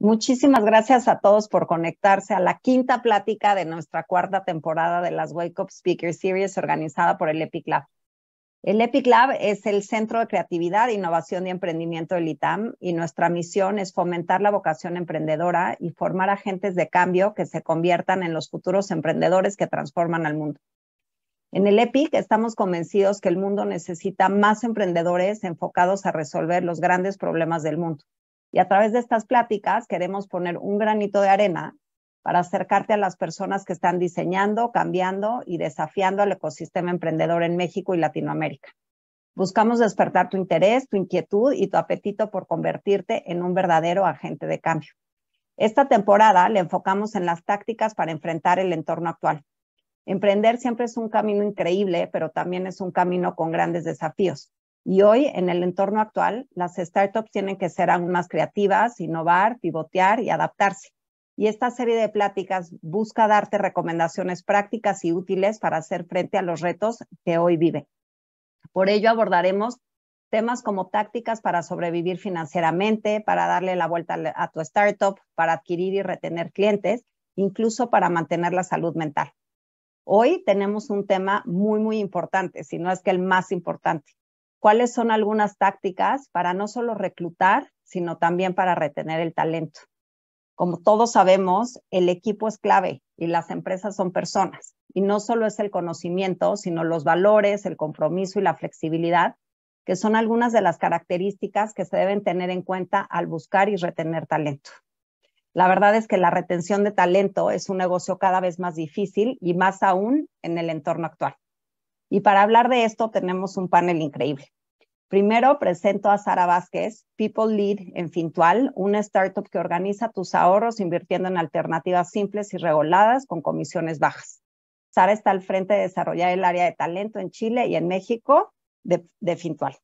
Muchísimas gracias a todos por conectarse a la quinta plática de nuestra cuarta temporada de las Wake Up Speaker Series organizada por el EPIC Lab. El EPIC Lab es el Centro de Creatividad, Innovación y Emprendimiento del ITAM y nuestra misión es fomentar la vocación emprendedora y formar agentes de cambio que se conviertan en los futuros emprendedores que transforman al mundo. En el EPIC estamos convencidos que el mundo necesita más emprendedores enfocados a resolver los grandes problemas del mundo. Y a través de estas pláticas queremos poner un granito de arena para acercarte a las personas que están diseñando, cambiando y desafiando al ecosistema emprendedor en México y Latinoamérica. Buscamos despertar tu interés, tu inquietud y tu apetito por convertirte en un verdadero agente de cambio. Esta temporada le enfocamos en las tácticas para enfrentar el entorno actual. Emprender siempre es un camino increíble, pero también es un camino con grandes desafíos. Y hoy, en el entorno actual, las startups tienen que ser aún más creativas, innovar, pivotear y adaptarse. Y esta serie de pláticas busca darte recomendaciones prácticas y útiles para hacer frente a los retos que hoy viven. Por ello, abordaremos temas como tácticas para sobrevivir financieramente, para darle la vuelta a tu startup, para adquirir y retener clientes, incluso para mantener la salud mental. Hoy tenemos un tema muy importante, si no es que el más importante. ¿Cuáles son algunas tácticas para no solo reclutar, sino también para retener el talento? Como todos sabemos, el equipo es clave y las empresas son personas. Y no solo es el conocimiento, sino los valores, el compromiso y la flexibilidad, que son algunas de las características que se deben tener en cuenta al buscar y retener talento. La verdad es que la retención de talento es un negocio cada vez más difícil y más aún en el entorno actual. Y para hablar de esto tenemos un panel increíble. Primero presento a Sara Vázquez, People Lead en Fintual, una startup que organiza tus ahorros invirtiendo en alternativas simples y reguladas con comisiones bajas. Sara está al frente de desarrollar el área de talento en Chile y en México de Fintual.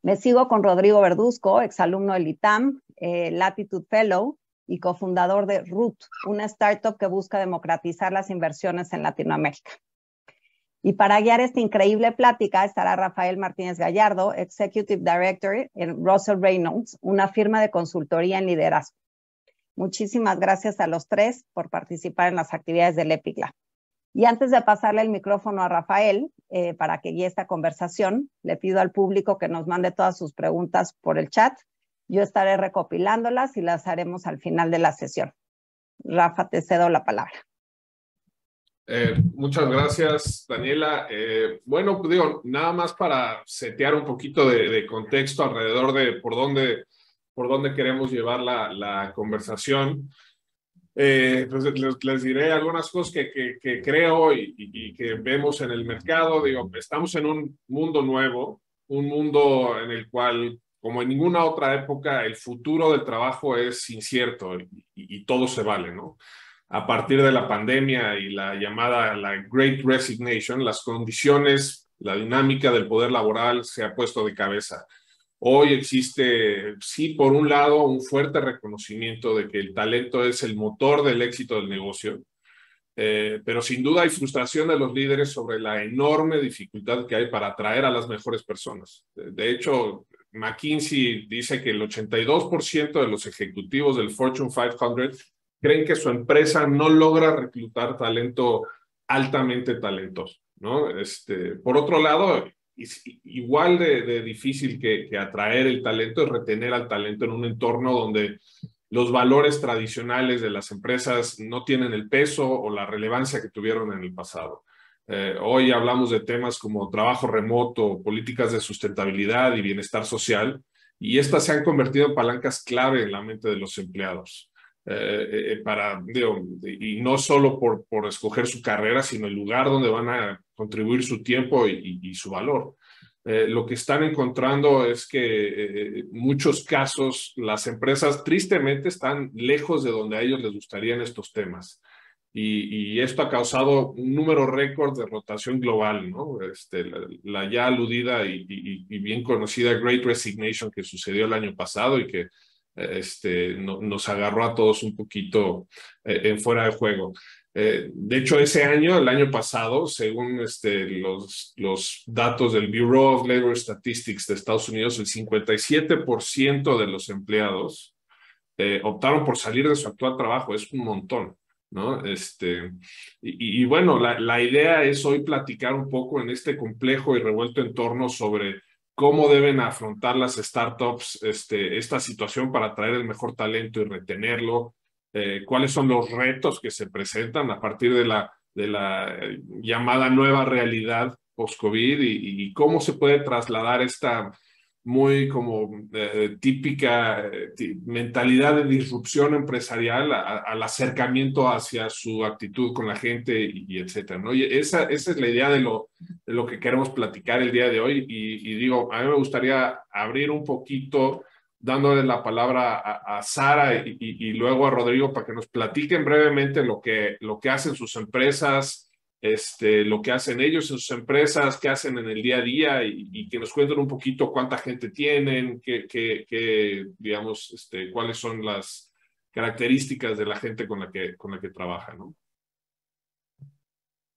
Me sigo con Rodrigo Verduzco, exalumno del ITAM, Latitude Fellow y cofundador de Root, una startup que busca democratizar las inversiones en Latinoamérica. Y para guiar esta increíble plática estará Rafael Martínez Gallardo, Executive Director en Russell Reynolds, una firma de consultoría en liderazgo. Muchísimas gracias a los tres por participar en las actividades del EPIC Lab. Y antes de pasarle el micrófono a Rafael para que guíe esta conversación, le pido al público que nos mande todas sus preguntas por el chat. Yo estaré recopilándolas y las haremos al final de la sesión. Rafa, te cedo la palabra. Muchas gracias, Daniela. Bueno, pues digo, nada más para setear un poquito de contexto alrededor de por dónde queremos llevar la conversación. Pues les diré algunas cosas que creo y que vemos en el mercado. Digo, estamos en un mundo nuevo, un mundo en el cual, como en ninguna otra época, el futuro del trabajo es incierto y todo se vale, ¿no? A partir de la pandemia y la Great Resignation, las condiciones, la dinámica del poder laboral se ha puesto de cabeza. Hoy existe, sí, por un lado, un fuerte reconocimiento de que el talento es el motor del éxito del negocio, pero sin duda hay frustración de los líderes sobre la enorme dificultad que hay para atraer a las mejores personas. De hecho, McKinsey dice que el 82% de los ejecutivos del Fortune 500 creen que su empresa no logra reclutar talento altamente talentoso, ¿no? Por otro lado, igual de difícil que atraer el talento es retener al talento en un entorno donde los valores tradicionales de las empresas no tienen el peso o la relevancia que tuvieron en el pasado. Hoy hablamos de temas como trabajo remoto, políticas de sustentabilidad y bienestar social, y estas se han convertido en palancas clave en la mente de los empleados. Y no solo por escoger su carrera, sino el lugar donde van a contribuir su tiempo y su valor. Lo que están encontrando es que en muchos casos las empresas tristemente están lejos de donde a ellos les gustarían estos temas. Y esto ha causado un número récord de rotación global, ¿no? La ya aludida y bien conocida Great Resignation que sucedió el año pasado y que nos agarró a todos un poquito en fuera de juego. De hecho, el año pasado, según los datos del Bureau of Labor Statistics de Estados Unidos, el 57% de los empleados optaron por salir de su actual trabajo. Es un montón, ¿no? Y bueno, la idea es hoy platicar un poco en este complejo y revuelto entorno sobre cómo deben afrontar las startups esta situación para atraer el mejor talento y retenerlo, cuáles son los retos que se presentan a partir de la llamada nueva realidad post-COVID y cómo se puede trasladar esta muy como típica mentalidad de disrupción empresarial al acercamiento hacia su actitud con la gente y etcétera, ¿no? Y esa es la idea de lo que queremos platicar el día de hoy y digo, a mí me gustaría abrir un poquito dándole la palabra a Sara y luego a Rodrigo para que nos platiquen brevemente lo que hacen sus empresas, lo que hacen ellos en sus empresas, qué hacen en el día a día y que nos cuenten un poquito cuánta gente tienen, digamos, cuáles son las características de la gente con la que trabajan, ¿no?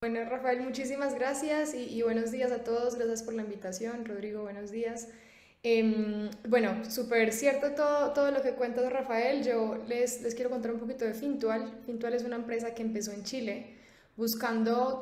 Bueno, Rafael, muchísimas gracias y buenos días a todos. Gracias por la invitación. Rodrigo, buenos días. Bueno, súper cierto todo lo que cuentas, Rafael. Yo les quiero contar un poquito de Fintual. Fintual es una empresa que empezó en Chile buscando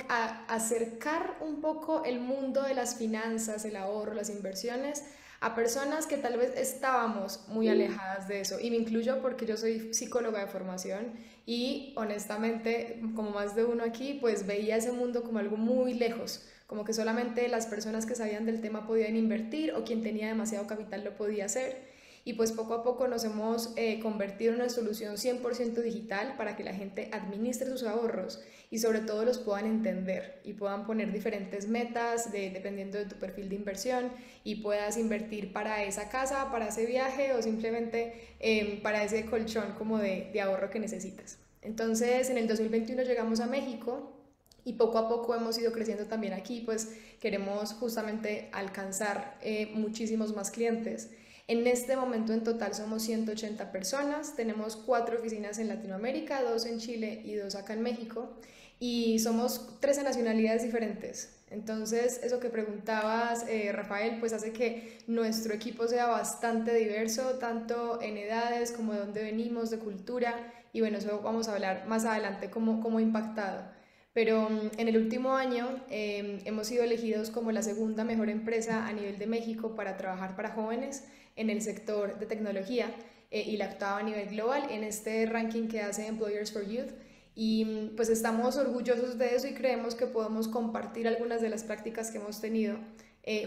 acercar un poco el mundo de las finanzas, el ahorro, las inversiones a personas que tal vez estábamos muy alejadas de eso. Y me incluyo porque yo soy psicóloga de formación y honestamente, como más de uno aquí, pues veía ese mundo como algo muy lejos, como que solamente las personas que sabían del tema podían invertir o quien tenía demasiado capital lo podía hacer. Y pues poco a poco nos hemos convertido en una solución 100% digital para que la gente administre sus ahorros y sobre todo los puedan entender y puedan poner diferentes metas dependiendo de tu perfil de inversión y puedas invertir para esa casa, para ese viaje o simplemente para ese colchón como de ahorro que necesitas. Entonces en el 2021 llegamos a México y poco a poco hemos ido creciendo también aquí, pues queremos justamente alcanzar muchísimos más clientes. En este momento en total somos 180 personas, tenemos 4 oficinas en Latinoamérica, 2 en Chile y 2 acá en México y somos 13 nacionalidades diferentes. Entonces, eso que preguntabas, Rafael, pues hace que nuestro equipo sea bastante diverso, tanto en edades como de dónde venimos, de cultura, y bueno, eso vamos a hablar más adelante cómo ha impactado. Pero en el último año hemos sido elegidos como la segunda mejor empresa a nivel de México para trabajar para jóvenes en el sector de tecnología y la octava a nivel global en este ranking que hace Employers for Youth. Y pues estamos orgullosos de eso y creemos que podemos compartir algunas de las prácticas que hemos tenido,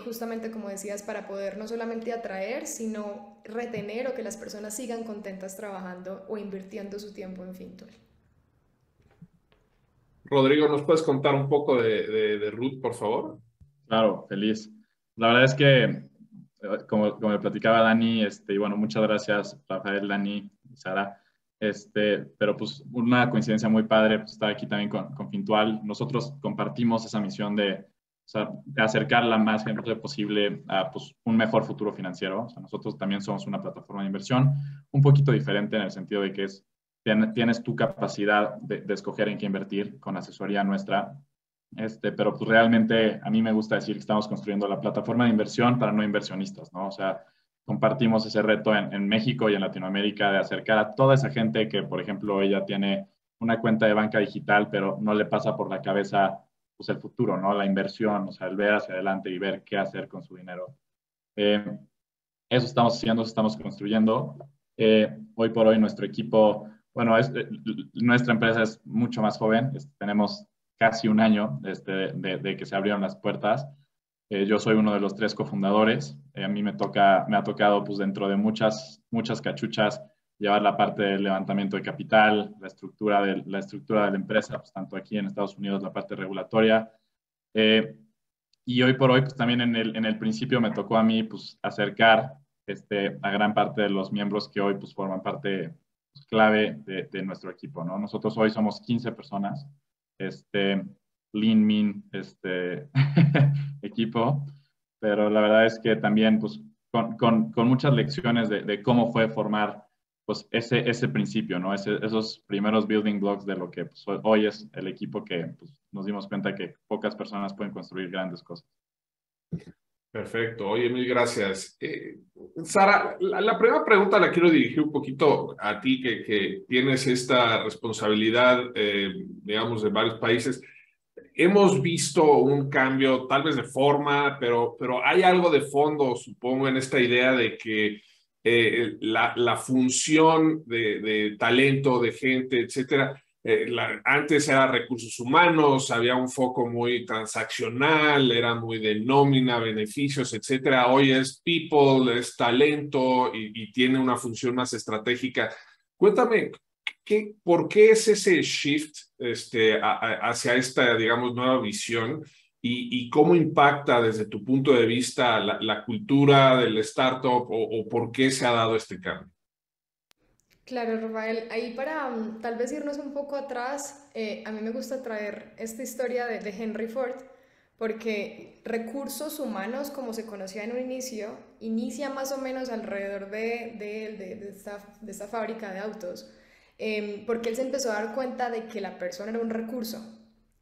justamente como decías, para poder no solamente atraer, sino retener o que las personas sigan contentas trabajando o invirtiendo su tiempo en Fintual. Rodrigo, ¿nos puedes contar un poco de Ruth, por favor? Claro, feliz. La verdad es que, como me platicaba Dani, y bueno, muchas gracias, Rafael, Dani y Sara. Pero pues una coincidencia muy padre pues, estar aquí también con Fintual. Nosotros compartimos esa misión o sea, de acercar la más gente posible a pues, un mejor futuro financiero. O sea, nosotros también somos una plataforma de inversión un poquito diferente en el sentido de que tienes tu capacidad de escoger en qué invertir con asesoría nuestra. Pero pues realmente a mí me gusta decir que estamos construyendo la plataforma de inversión para no inversionistas, ¿no? O sea, compartimos ese reto en México y en Latinoamérica de acercar a toda esa gente que, por ejemplo, ella tiene una cuenta de banca digital, pero no le pasa por la cabeza pues, el futuro, ¿no? La inversión, o sea, el ver hacia adelante y ver qué hacer con su dinero. Eh, Eso estamos haciendo, eso estamos construyendo. Hoy por hoy nuestro equipo, bueno, nuestra empresa es mucho más joven, tenemos casi un año de que se abrieron las puertas. Yo soy uno de los 3 cofundadores. A mí me ha tocado, pues dentro de muchas cachuchas, llevar la parte del levantamiento de capital, la estructura de la empresa, pues tanto aquí en Estados Unidos, la parte regulatoria. Y hoy por hoy, pues también en el principio me tocó a mí, pues acercar a gran parte de los miembros que hoy, pues forman parte pues, clave de nuestro equipo, ¿no? Nosotros hoy somos 15 personas, lean, mean, equipo, pero la verdad es que también, pues, con muchas lecciones de cómo fue formar, pues, ese principio, ¿no? Esos primeros building blocks de lo que pues, hoy es el equipo que pues, nos dimos cuenta que pocas personas pueden construir grandes cosas. Perfecto. Oye, mil gracias. Sara, la primera pregunta la quiero dirigir un poquito a ti, que tienes esta responsabilidad, digamos, de varios países. Hemos visto un cambio, tal vez de forma, pero hay algo de fondo, supongo, en esta idea de que la función de talento, de gente, etcétera, antes era recursos humanos, había un foco muy transaccional, era muy de nómina, beneficios, etcétera. Hoy es people, es talento y tiene una función más estratégica. Cuéntame, ¿por qué es ese shift hacia esta, digamos, nueva visión y cómo impacta desde tu punto de vista la cultura del startup o por qué se ha dado este cambio? Claro, Rafael, ahí para tal vez irnos un poco atrás, a mí me gusta traer esta historia de Henry Ford, porque recursos humanos, como se conocía en un inicio, inicia más o menos alrededor de esta fábrica de autos, porque él se empezó a dar cuenta de que la persona era un recurso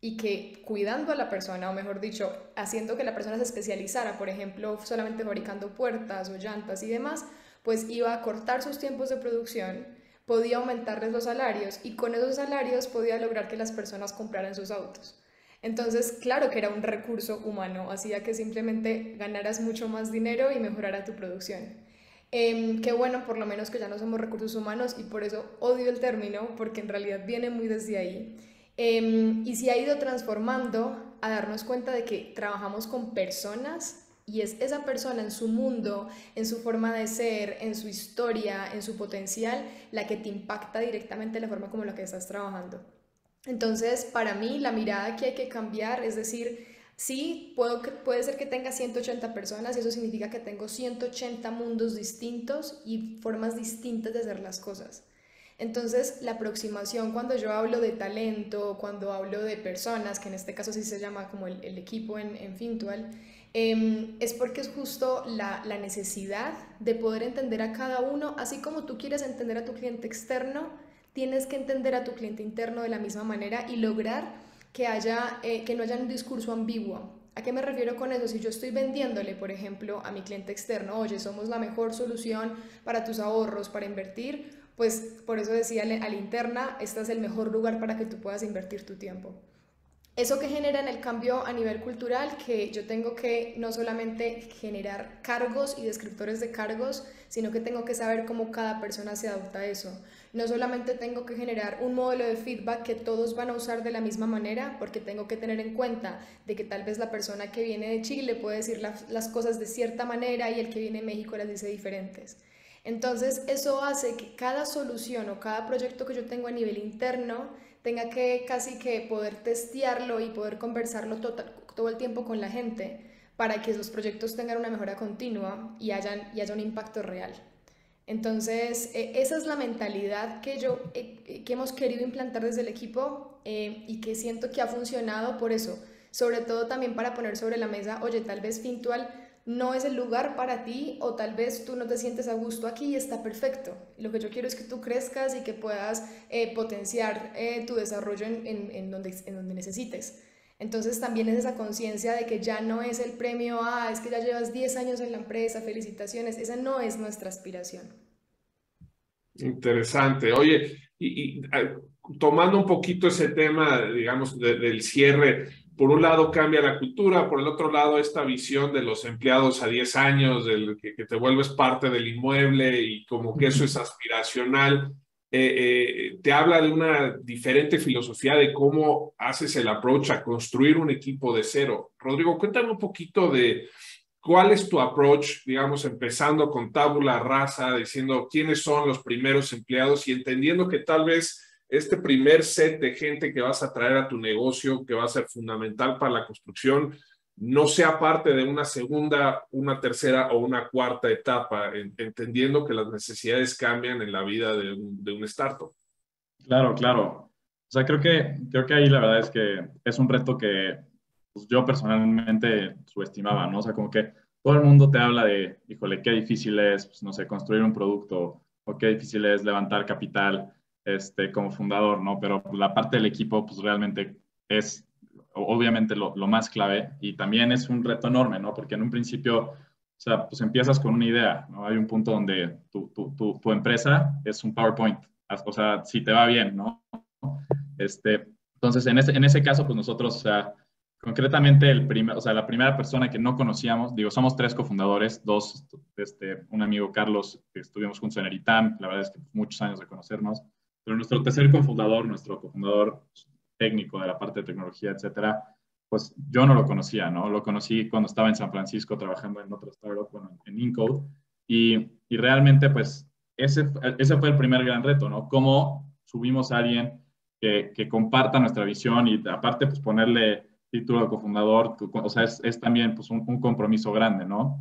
y que cuidando a la persona, o mejor dicho, haciendo que la persona se especializara, por ejemplo, solamente fabricando puertas o llantas y demás, pues iba a cortar sus tiempos de producción, podía aumentarles los salarios y con esos salarios podía lograr que las personas compraran sus autos. Entonces, claro que era un recurso humano, hacía que simplemente ganaras mucho más dinero y mejorara tu producción. Qué bueno, por lo menos que ya no somos recursos humanos y por eso odio el término, porque en realidad viene muy desde ahí. Y se ha ido transformando a darnos cuenta de que trabajamos con personas y es esa persona en su mundo, en su forma de ser, en su historia, en su potencial, la que te impacta directamente la forma como la que estás trabajando. Entonces, para mí, la mirada que hay que cambiar es decir, sí, puede ser que tenga 180 personas y eso significa que tengo 180 mundos distintos y formas distintas de hacer las cosas. Entonces, la aproximación cuando yo hablo de talento, cuando hablo de personas, que en este caso sí se llama como el equipo en Fintual, es porque es justo la necesidad de poder entender a cada uno, así como tú quieres entender a tu cliente externo, tienes que entender a tu cliente interno de la misma manera y lograr que no haya un discurso ambiguo. ¿A qué me refiero con eso? Si yo estoy vendiéndole, por ejemplo, a mi cliente externo, oye, somos la mejor solución para tus ahorros, para invertir, pues por eso decía a la interna, este es el mejor lugar para que tú puedas invertir tu tiempo. Eso que genera en el cambio a nivel cultural, que yo tengo que no solamente generar cargos y descriptores de cargos, sino que tengo que saber cómo cada persona se adapta a eso. No solamente tengo que generar un modelo de feedback que todos van a usar de la misma manera, porque tengo que tener en cuenta de que tal vez la persona que viene de Chile puede decir las cosas de cierta manera y el que viene de México las dice diferentes. Entonces, eso hace que cada solución o cada proyecto que yo tengo a nivel interno tenga que casi que poder testearlo y poder conversarlo todo el tiempo con la gente para que los proyectos tengan una mejora continua y haya un impacto real. Entonces, esa es la mentalidad que hemos querido implantar desde el equipo y que siento que ha funcionado por eso. Sobre todo también para poner sobre la mesa, oye, tal vez Fintual no es el lugar para ti o tal vez tú no te sientes a gusto aquí y está perfecto. Lo que yo quiero es que tú crezcas y que puedas potenciar tu desarrollo en donde necesites. Entonces también es esa conciencia de que ya no es el premio, es que ya llevas 10 años en la empresa, felicitaciones, esa no es nuestra aspiración. Interesante. Oye, tomando un poquito ese tema, digamos, del cierre, por un lado cambia la cultura, por el otro lado esta visión de los empleados a 10 años, que te vuelves parte del inmueble y como que eso es aspiracional, te habla de una diferente filosofía de cómo haces el approach a construir un equipo de cero. Rodrigo, cuéntame un poquito de ¿cuál es tu approach, digamos, empezando con tabula rasa, diciendo quiénes son los primeros empleados y entendiendo que tal vez este primer set de gente que vas a traer a tu negocio, que va a ser fundamental para la construcción, no sea parte de una segunda, una tercera o una cuarta etapa, entendiendo que las necesidades cambian en la vida de un startup? Claro, claro. O sea, creo que ahí la verdad es que es un reto que pues, yo personalmente subestimaba, ¿no? O sea, como que todo el mundo te habla de, híjole, qué difícil es, pues, no sé, construir un producto o qué difícil es levantar capital como fundador, ¿no? Pero pues, la parte del equipo, pues realmente es, obviamente lo más clave, y también es un reto enorme, ¿no? Porque en un principio, o sea, pues empiezas con una idea, ¿no? Hay un punto donde tu empresa es un PowerPoint, o sea, si te va bien, ¿no? Entonces, en ese caso, pues nosotros, o sea, concretamente o sea, la primera persona que no conocíamos, digo, somos 3 cofundadores, 2, un amigo Carlos, que estuvimos juntos en el ITAM, la verdad es que muchos años de conocernos, pero nuestro tercer cofundador, nuestro cofundador técnico de la parte de tecnología, etcétera, pues yo no lo conocía, ¿no? Lo conocí cuando estaba en San Francisco trabajando en otra startup, bueno, en Incode, y realmente, pues, ese fue el primer gran reto, ¿no? Cómo subimos a alguien que comparta nuestra visión y aparte, pues, ponerle título de cofundador, o sea, es también, pues, un compromiso grande, ¿no?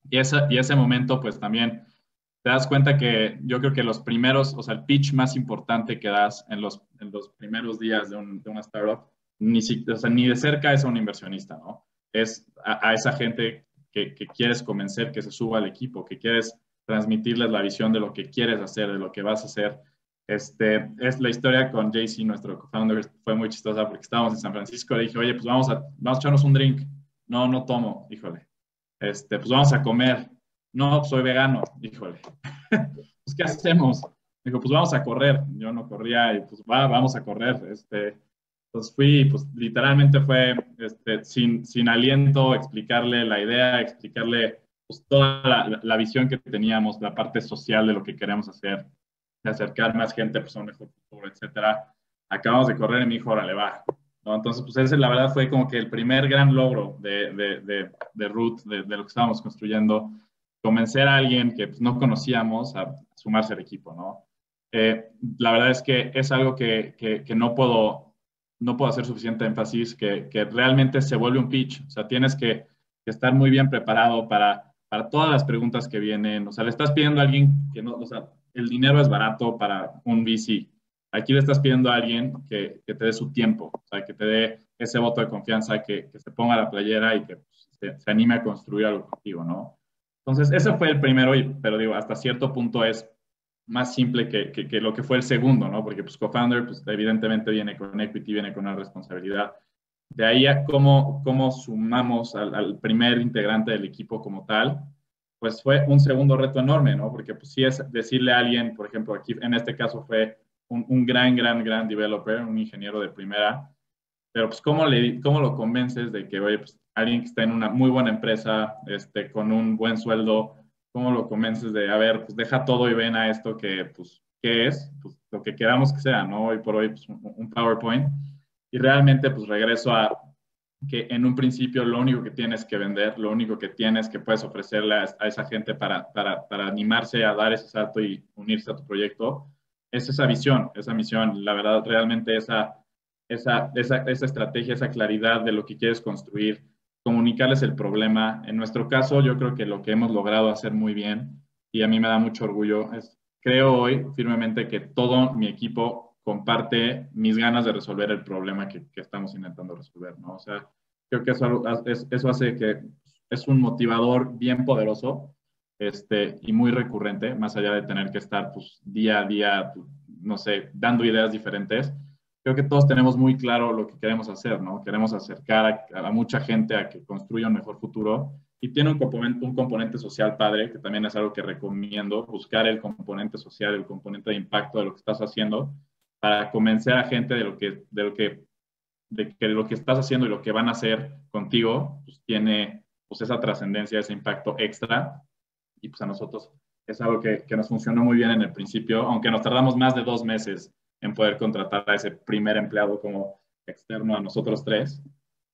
Y ese momento, pues, también te das cuenta que yo creo que los primeros, o sea, el pitch más importante que das en los primeros días de una startup, o sea, ni de cerca es a un inversionista, ¿no? Es a esa gente que quieres convencer que se suba al equipo, que quieres transmitirles la visión de lo que quieres hacer, de lo que vas a hacer. Es la historia con JC, nuestro co-founder, fue muy chistosa porque estábamos en San Francisco, le dije, oye, pues vamos a echarnos un drink. No tomo, híjole. Pues vamos a comer. No, soy vegano, híjole. Pues, ¿qué hacemos? Dijo, pues vamos a correr. Yo no corría y pues vamos a correr. Pues fui, pues literalmente fue sin aliento, explicarle la idea, explicarle pues, toda la visión que teníamos, la parte social de lo que queremos hacer, de acercar más gente pues, a un mejor futuro, etcétera. Acabamos de correr y me dijo, órale, va. ¿No? Entonces, pues ese la verdad fue como que el primer gran logro de Root, de lo que estábamos construyendo, convencer a alguien que pues, no conocíamos a sumarse al equipo, ¿no? La verdad es que es algo que no puedo hacer suficiente énfasis, que realmente se vuelve un pitch, o sea, tienes que estar muy bien preparado para todas las preguntas que vienen, o sea, le estás pidiendo a alguien que no, o sea, el dinero es barato para un VC, aquí le estás pidiendo a alguien que te dé su tiempo, o sea, que te dé ese voto de confianza, que se ponga la playera y que pues, se anime a construir algo contigo, ¿no? Entonces, ese fue el primero, pero digo, hasta cierto punto es más simple que lo que fue el segundo, ¿no? Porque pues co-founder, pues evidentemente viene con equity, viene con una responsabilidad. De ahí a cómo sumamos al primer integrante del equipo como tal, pues fue un segundo reto enorme, ¿no? Porque pues sí es decirle a alguien, por ejemplo, aquí en este caso fue un gran developer, un ingeniero de primera, pero pues ¿cómo lo convences de que, oye, pues alguien que está en una muy buena empresa, con un buen sueldo, ¿cómo lo convences de, a ver, pues deja todo y ven a esto que, pues, ¿qué es? Pues lo que queramos que sea, ¿no? Hoy por hoy, pues un PowerPoint. Y realmente, pues regreso a que en un principio lo único que tienes que vender, lo único que tienes que puedes ofrecerle a esa gente para animarse a dar ese salto y unirse a tu proyecto, es esa misión, la verdad, realmente esa estrategia, esa claridad de lo que quieres construir, comunicarles el problema. En nuestro caso, yo creo que lo que hemos logrado hacer muy bien, y a mí me da mucho orgullo, creo hoy firmemente que todo mi equipo comparte mis ganas de resolver el problema que estamos intentando resolver, ¿no? O sea, creo que eso hace que es un motivador bien poderoso y muy recurrente, más allá de tener que estar pues, día a día, pues, no sé, dando ideas diferentes. Creo que todos tenemos muy claro lo que queremos hacer, ¿no? Queremos acercar a mucha gente a que construya un mejor futuro y tiene un componente social padre, que también es algo que recomiendo, buscar el componente social, el componente de impacto de lo que estás haciendo para convencer a gente de que lo que estás haciendo y lo que van a hacer contigo pues, tiene pues, esa trascendencia, ese impacto extra y pues a nosotros es algo que nos funcionó muy bien en el principio, aunque nos tardamos más de 2 meses en poder contratar a ese primer empleado como externo a nosotros 3.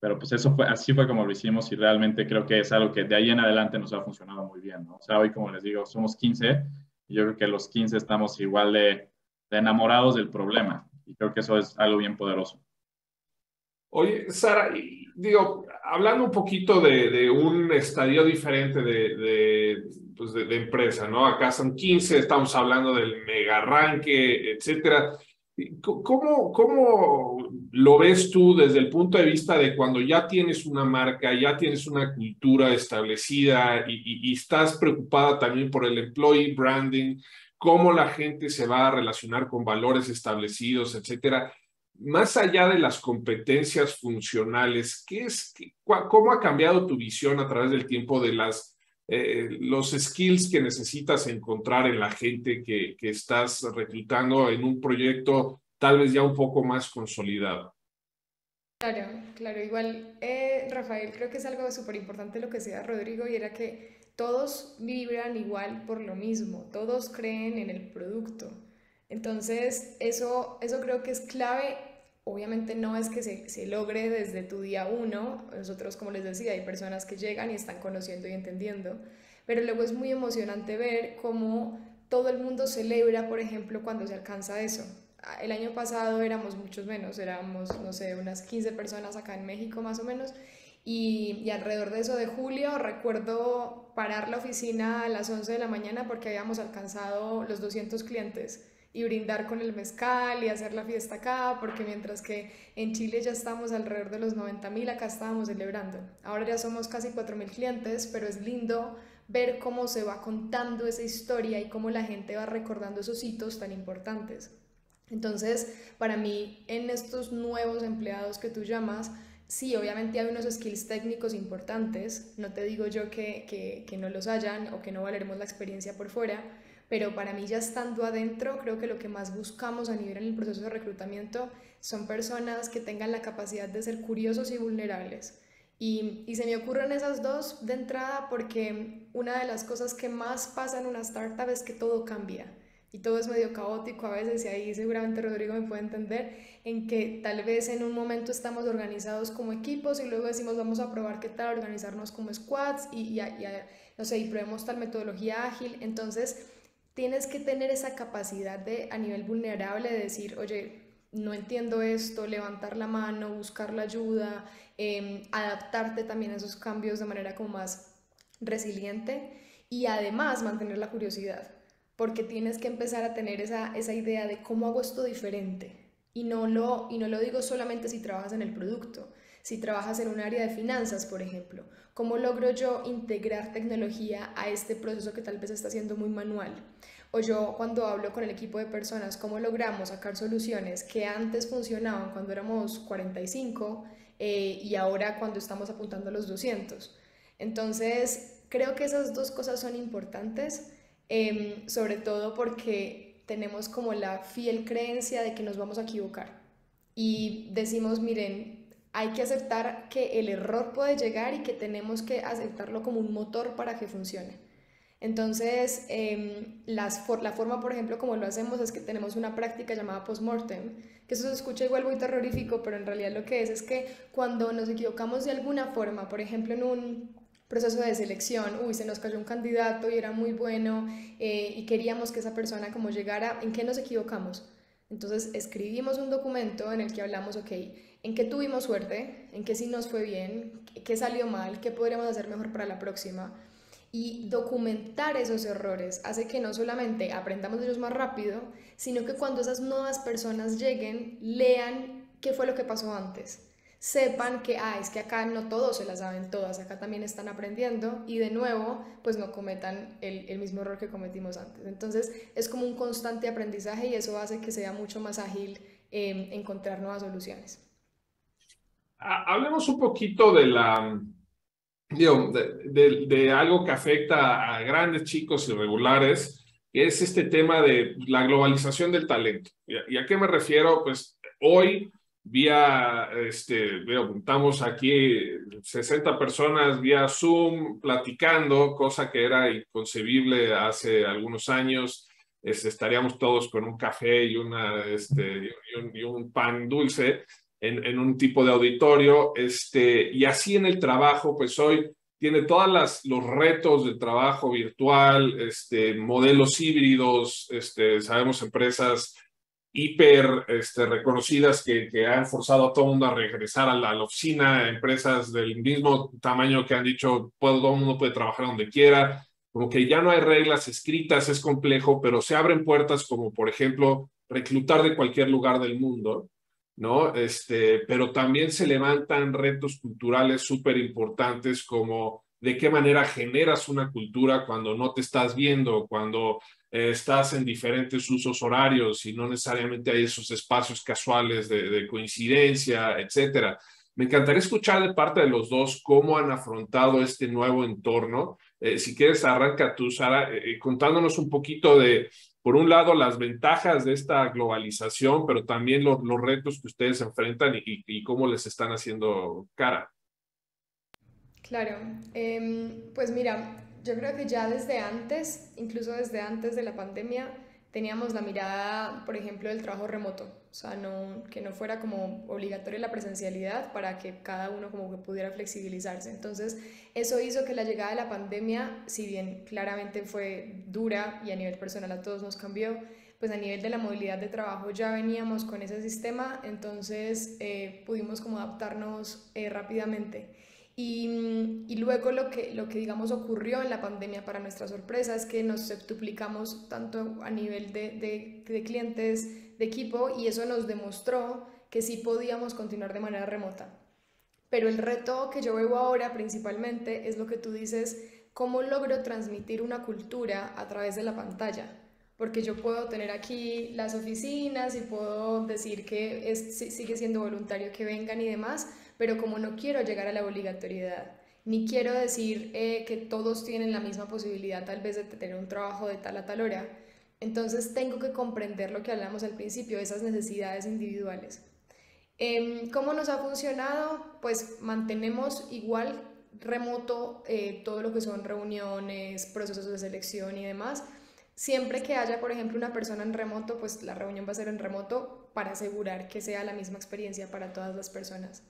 Pero pues así fue como lo hicimos y realmente creo que es algo que de ahí en adelante nos ha funcionado muy bien, ¿no? O sea, hoy, como les digo, somos 15 y yo creo que los 15 estamos igual de enamorados del problema y creo que eso es algo bien poderoso. Oye, Sara, digo, hablando un poquito de un estadio diferente pues de empresa, ¿no? Acá son 15, estamos hablando del mega arranque, etcétera. ¿Cómo lo ves tú desde el punto de vista de cuando ya tienes una marca, ya tienes una cultura establecida y estás preocupada también por el employee branding, cómo la gente se va a relacionar con valores establecidos, etcétera? más allá de las competencias funcionales, ¿cómo ha cambiado tu visión a través del tiempo de los skills que necesitas encontrar en la gente que estás reclutando en un proyecto tal vez ya un poco más consolidado? Claro, claro, igual, Rafael, creo que es algo súper importante lo que decía Rodrigo, y era que todos vibran igual por lo mismo, todos creen en el producto. Entonces, eso creo que es clave. Obviamente no es que se logre desde tu día uno. Nosotros, como les decía, hay personas que llegan y están conociendo y entendiendo, pero luego es muy emocionante ver cómo todo el mundo celebra, por ejemplo, cuando se alcanza eso. El año pasado éramos muchos menos, éramos, no sé, unas 15 personas acá en México más o menos, y alrededor de eso de julio recuerdo parar la oficina a las 11 de la mañana porque habíamos alcanzado los 200 clientes y brindar con el mezcal y hacer la fiesta acá, porque mientras que en Chile ya estamos alrededor de los 90.000, acá estábamos celebrando. Ahora ya somos casi 4.000 clientes, pero es lindo ver cómo se va contando esa historia y cómo la gente va recordando esos hitos tan importantes. Entonces, para mí, en estos nuevos empleados que tú llamas, sí, obviamente hay unos skills técnicos importantes, no te digo yo que no los hayan o que no valoremos la experiencia por fuera, pero para mí ya estando adentro, creo que lo que más buscamos a nivel en el proceso de reclutamiento son personas que tengan la capacidad de ser curiosos y vulnerables. Y se me ocurren esas dos de entrada porque una de las cosas que más pasa en una startup es que todo cambia y todo es medio caótico a veces, y ahí seguramente Rodrigo me puede entender, en que tal vez en un momento estamos organizados como equipos y luego decimos vamos a probar qué tal organizarnos como squads no sé, y probemos tal metodología ágil. Entonces tienes que tener esa capacidad de, a nivel vulnerable, de decir, oye, no entiendo esto, levantar la mano, buscar la ayuda, adaptarte también a esos cambios de manera como más resiliente, y además mantener la curiosidad, porque tienes que empezar a tener esa idea de cómo hago esto diferente. Y no lo digo solamente si trabajas en el producto, si trabajas en un área de finanzas, por ejemplo, ¿cómo logro yo integrar tecnología a este proceso que tal vez está siendo muy manual? O yo cuando hablo con el equipo de personas, ¿cómo logramos sacar soluciones que antes funcionaban cuando éramos 45 y ahora cuando estamos apuntando a los 200? Entonces, creo que esas dos cosas son importantes, sobre todo porque tenemos como la fiel creencia de que nos vamos a equivocar. Y decimos, miren, hay que aceptar que el error puede llegar y que tenemos que aceptarlo como un motor para que funcione. Entonces, la forma, por ejemplo, como lo hacemos es que tenemos una práctica llamada postmortem, que eso se escucha igual muy terrorífico, pero en realidad lo que es que cuando nos equivocamos de alguna forma, por ejemplo, en un proceso de selección, se nos cayó un candidato y era muy bueno, y queríamos que esa persona como llegara, ¿en qué nos equivocamos? Entonces escribimos un documento en el que hablamos, ok, ¿en qué tuvimos suerte? ¿En qué sí nos fue bien? ¿Qué salió mal? ¿Qué podríamos hacer mejor para la próxima? Y documentar esos errores hace que no solamente aprendamos de ellos más rápido, sino que cuando esas nuevas personas lleguen, lean qué fue lo que pasó antes. Sepan que, es que acá no todos se las saben todas, acá también están aprendiendo, y de nuevo, pues no cometan el mismo error que cometimos antes. Entonces, es como un constante aprendizaje y eso hace que sea mucho más ágil encontrar nuevas soluciones. Hablemos un poquito de algo que afecta a grandes chicos irregulares, que es este tema de la globalización del talento. ¿Y a qué me refiero? Pues hoy juntamos aquí 60 personas vía Zoom platicando, cosa que era inconcebible hace algunos años. Estaríamos todos con un café y un pan dulce en un tipo de auditorio, y así en el trabajo, pues hoy tiene todos los retos del trabajo virtual, modelos híbridos, sabemos empresas hiper reconocidas que han forzado a todo el mundo a regresar a la oficina, empresas del mismo tamaño que han dicho, todo el mundo puede trabajar donde quiera, como que ya no hay reglas escritas, es complejo, pero se abren puertas como, por ejemplo, reclutar de cualquier lugar del mundo, ¿no? Pero también se levantan retos culturales súper importantes como de qué manera generas una cultura cuando no te estás viendo, cuando estás en diferentes usos horarios y no necesariamente hay esos espacios casuales de coincidencia, etcétera. Me encantaría escuchar de parte de los dos cómo han afrontado este nuevo entorno. Si quieres, arranca tú, Sara, contándonos un poquito de, por un lado, las ventajas de esta globalización, pero también los retos que ustedes enfrentan y cómo les están haciendo cara. Claro, pues mira, yo creo que ya desde antes, incluso desde antes de la pandemia, teníamos la mirada, por ejemplo, del trabajo remoto, o sea, que no fuera como obligatoria la presencialidad para que cada uno como que pudiera flexibilizarse. Entonces, eso hizo que la llegada de la pandemia, si bien claramente fue dura y a nivel personal a todos nos cambió, pues a nivel de la movilidad de trabajo ya veníamos con ese sistema, entonces pudimos como adaptarnos rápidamente. Y luego lo que digamos ocurrió en la pandemia para nuestra sorpresa es que nos septuplicamos tanto a nivel de clientes, de equipo, y eso nos demostró que sí podíamos continuar de manera remota. Pero el reto que yo veo ahora principalmente es lo que tú dices, cómo logro transmitir una cultura a través de la pantalla. Porque yo puedo tener aquí las oficinas y puedo decir que sigue siendo voluntario que vengan y demás, pero como no quiero llegar a la obligatoriedad, ni quiero decir que todos tienen la misma posibilidad tal vez de tener un trabajo de tal a tal hora, entonces tengo que comprender lo que hablamos al principio, esas necesidades individuales. ¿Cómo nos ha funcionado? Pues mantenemos igual remoto todo lo que son reuniones, procesos de selección y demás. Siempre que haya, por ejemplo, una persona en remoto, pues la reunión va a ser en remoto para asegurar que sea la misma experiencia para todas las personas.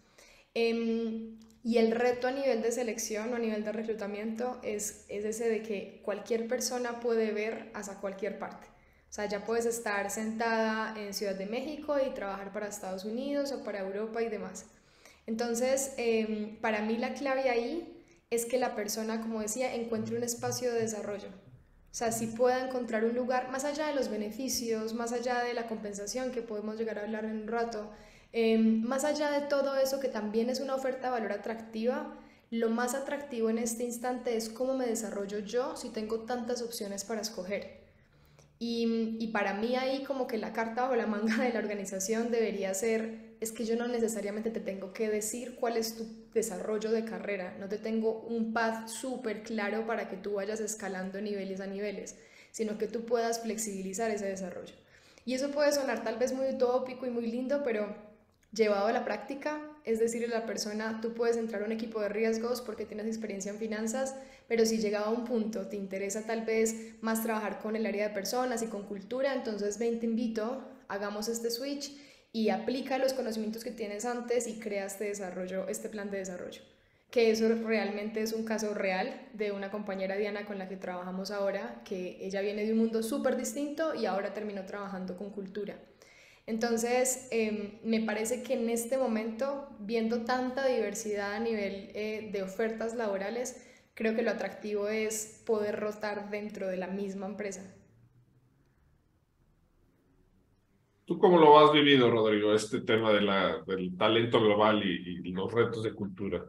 Y el reto a nivel de selección o a nivel de reclutamiento es ese de que cualquier persona puede ver hasta cualquier parte. O sea, ya puedes estar sentada en Ciudad de México y trabajar para Estados Unidos o para Europa y demás. Entonces, para mí la clave ahí es que la persona, como decía, encuentre un espacio de desarrollo. O sea, si pueda encontrar un lugar, más allá de los beneficios, más allá de la compensación, que podemos llegar a hablar en un rato, más allá de todo eso que también es una oferta de valor atractiva, lo más atractivo en este instante es cómo me desarrollo yo si tengo tantas opciones para escoger. Y para mí ahí como que la carta o la manga de la organización debería ser, es que yo no necesariamente te tengo que decir cuál es tu desarrollo de carrera, no te tengo un path súper claro para que tú vayas escalando niveles a niveles, sino que tú puedas flexibilizar ese desarrollo. Y eso puede sonar tal vez muy utópico y muy lindo, pero llevado a la práctica, es decirle a la persona, tú puedes entrar a un equipo de riesgos porque tienes experiencia en finanzas, pero si llegado a un punto te interesa tal vez más trabajar con el área de personas y con cultura, entonces ven, te invito, hagamos este switch y aplica los conocimientos que tienes antes y crea este desarrollo, este plan de desarrollo. Que eso realmente es un caso real de una compañera Diana con la que trabajamos ahora, que ella viene de un mundo súper distinto y ahora terminó trabajando con cultura. Entonces, me parece que en este momento, viendo tanta diversidad a nivel de ofertas laborales, creo que lo atractivo es poder rotar dentro de la misma empresa. ¿Tú cómo lo has vivido, Rodrigo, este tema del talento global y los retos de cultura?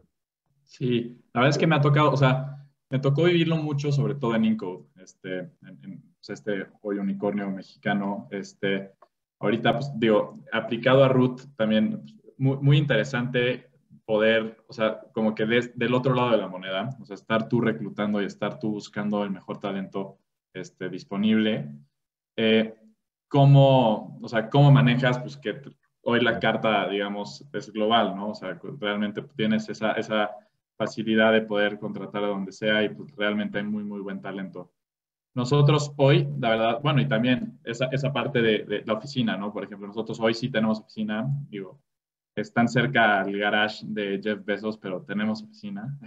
Sí, la verdad es que me ha tocado, o sea, me tocó vivirlo mucho, sobre todo en Incode, pues, hoy unicornio mexicano, ahorita, pues digo, aplicado a Root también, muy, muy interesante poder, o sea, como que del otro lado de la moneda, o sea, estar tú reclutando y estar tú buscando el mejor talento disponible. O sea, cómo manejas, pues que hoy la carta, digamos, es global, ¿no? O sea, realmente tienes esa facilidad de poder contratar a donde sea y pues realmente hay muy, muy buen talento. Nosotros hoy, la verdad, bueno, y también esa parte de la oficina, ¿no? Por ejemplo, nosotros hoy sí tenemos oficina, digo, están cerca al garage de Jeff Bezos, pero tenemos oficina,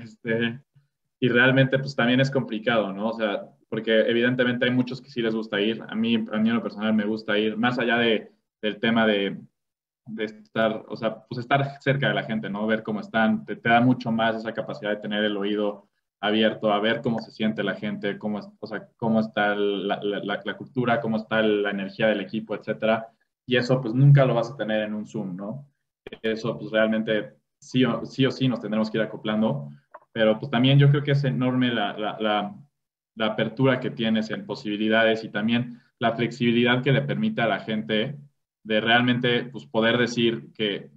y realmente pues también es complicado, ¿no? O sea, porque evidentemente hay muchos que sí les gusta ir, a mí en lo personal me gusta ir, más allá del tema de estar, o sea, pues estar cerca de la gente, ¿no? Ver cómo están, te da mucho más esa capacidad de tener el oído abierto a ver cómo se siente la gente, o sea, cómo está la cultura, cómo está la energía del equipo, etcétera. Y eso pues nunca lo vas a tener en un Zoom, ¿no? Eso pues realmente sí o sí nos tendremos que ir acoplando. pero pues también yo creo que es enorme la apertura que tienes en posibilidades y también la flexibilidad que le permite a la gente de realmente pues, poder decir que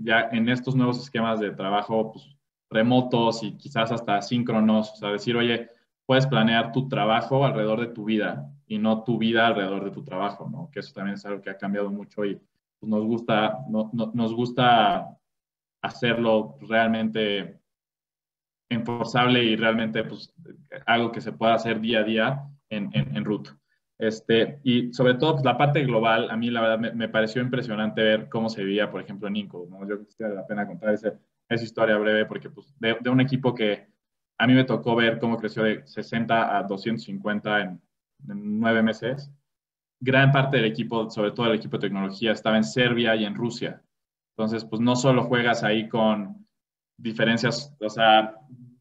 ya en estos nuevos esquemas de trabajo pues, remotos y quizás hasta síncronos, o sea, decir, oye, puedes planear tu trabajo alrededor de tu vida y no tu vida alrededor de tu trabajo, ¿no? Que eso también es algo que ha cambiado mucho y pues, nos gusta hacerlo realmente enforzable y realmente pues, algo que se pueda hacer día a día en Root. Y sobre todo pues, la parte global, a mí la verdad me pareció impresionante ver cómo se vivía, por ejemplo, en Inco, ¿no? Yo quisiera la pena contar esa historia breve porque pues, de un equipo que a mí me tocó ver cómo creció de 60 a 250 en 9 meses. Gran parte del equipo, sobre todo el equipo de tecnología, estaba en Serbia y en Rusia. Entonces, pues no solo juegas ahí con diferencias, o sea,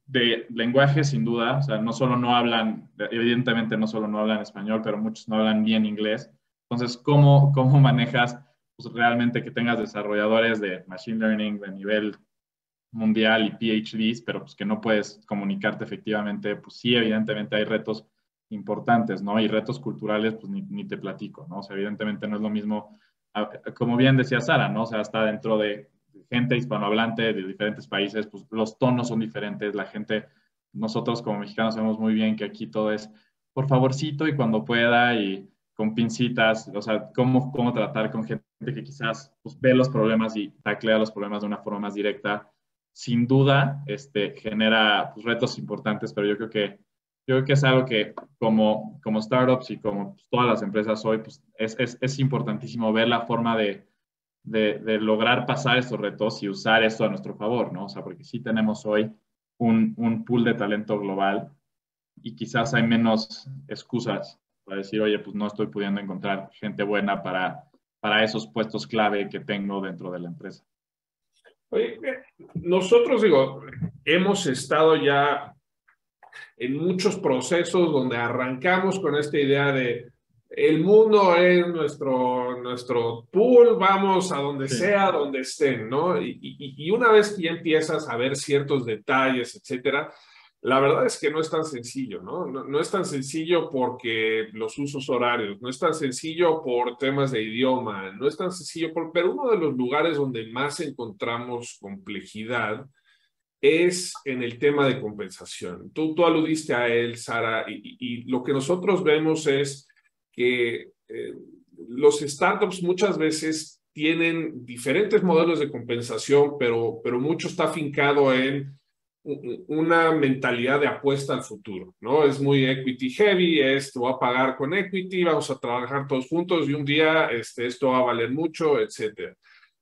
de lenguaje sin duda, o sea, no solo no hablan, evidentemente no solo no hablan español, pero muchos no hablan bien inglés. Entonces, ¿cómo manejas pues, realmente que tengas desarrolladores de Machine Learning de nivel mundial y PhDs, pero pues que no puedes comunicarte efectivamente? Pues sí, evidentemente hay retos importantes, ¿no? Y retos culturales, pues ni te platico, ¿no? O sea, evidentemente no es lo mismo, como bien decía Sara, ¿no? O sea, está dentro de gente hispanohablante de diferentes países, pues los tonos son diferentes, la gente, nosotros como mexicanos sabemos muy bien que aquí todo es por favorcito y cuando pueda y con pincitas, o sea, cómo tratar con gente que quizás pues, ve los problemas y taclea los problemas de una forma más directa. Sin duda, genera pues, retos importantes, pero yo creo que es algo que como startups y como pues, todas las empresas hoy, pues, es importantísimo ver la forma de lograr pasar estos retos y usar esto a nuestro favor, ¿no? O sea, porque sí tenemos hoy un pool de talento global y quizás hay menos excusas para decir, oye, pues no estoy pudiendo encontrar gente buena para esos puestos clave que tengo dentro de la empresa. Oye, nosotros, digo, hemos estado ya en muchos procesos donde arrancamos con esta idea de el mundo es nuestro pool, vamos a donde Sí. sea, donde estén, ¿no? Y una vez que ya empiezas a ver ciertos detalles, etcétera, la verdad es que no es tan sencillo, ¿no? No es tan sencillo porque los usos horarios, no es tan sencillo por temas de idioma, no es tan sencillo, pero uno de los lugares donde más encontramos complejidad es en el tema de compensación. Tú aludiste a él, Sara, y lo que nosotros vemos es que los startups muchas veces tienen diferentes modelos de compensación, pero mucho está afincado en una mentalidad de apuesta al futuro, ¿no? Es muy equity heavy, te voy a pagar con equity, vamos a trabajar todos juntos y un día esto va a valer mucho, etcétera.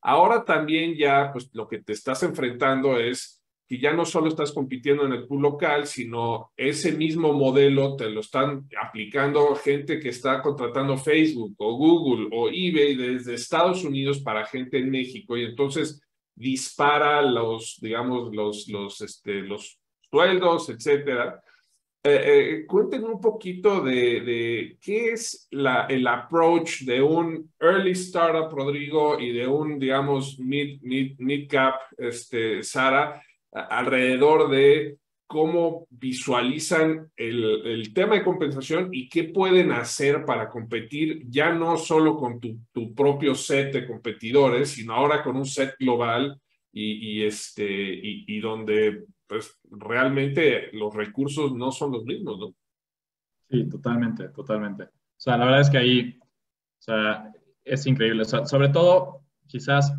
Ahora también ya, pues lo que te estás enfrentando es que ya no solo estás compitiendo en el pool local, sino ese mismo modelo te lo están aplicando gente que está contratando Facebook o Google o eBay desde Estados Unidos para gente en México. Y entonces dispara digamos, los sueldos, etcétera. Cuéntenme un poquito de qué es el approach de un early startup, Rodrigo, y de un, digamos, mid cap, Sara, alrededor de cómo visualizan el tema de compensación y qué pueden hacer para competir ya no solo con tu propio set de competidores, sino ahora con un set global y donde pues realmente los recursos no son los mismos, ¿no? Sí, totalmente, totalmente. O sea, la verdad es que ahí, o sea, es increíble. O sea, sobre todo, quizás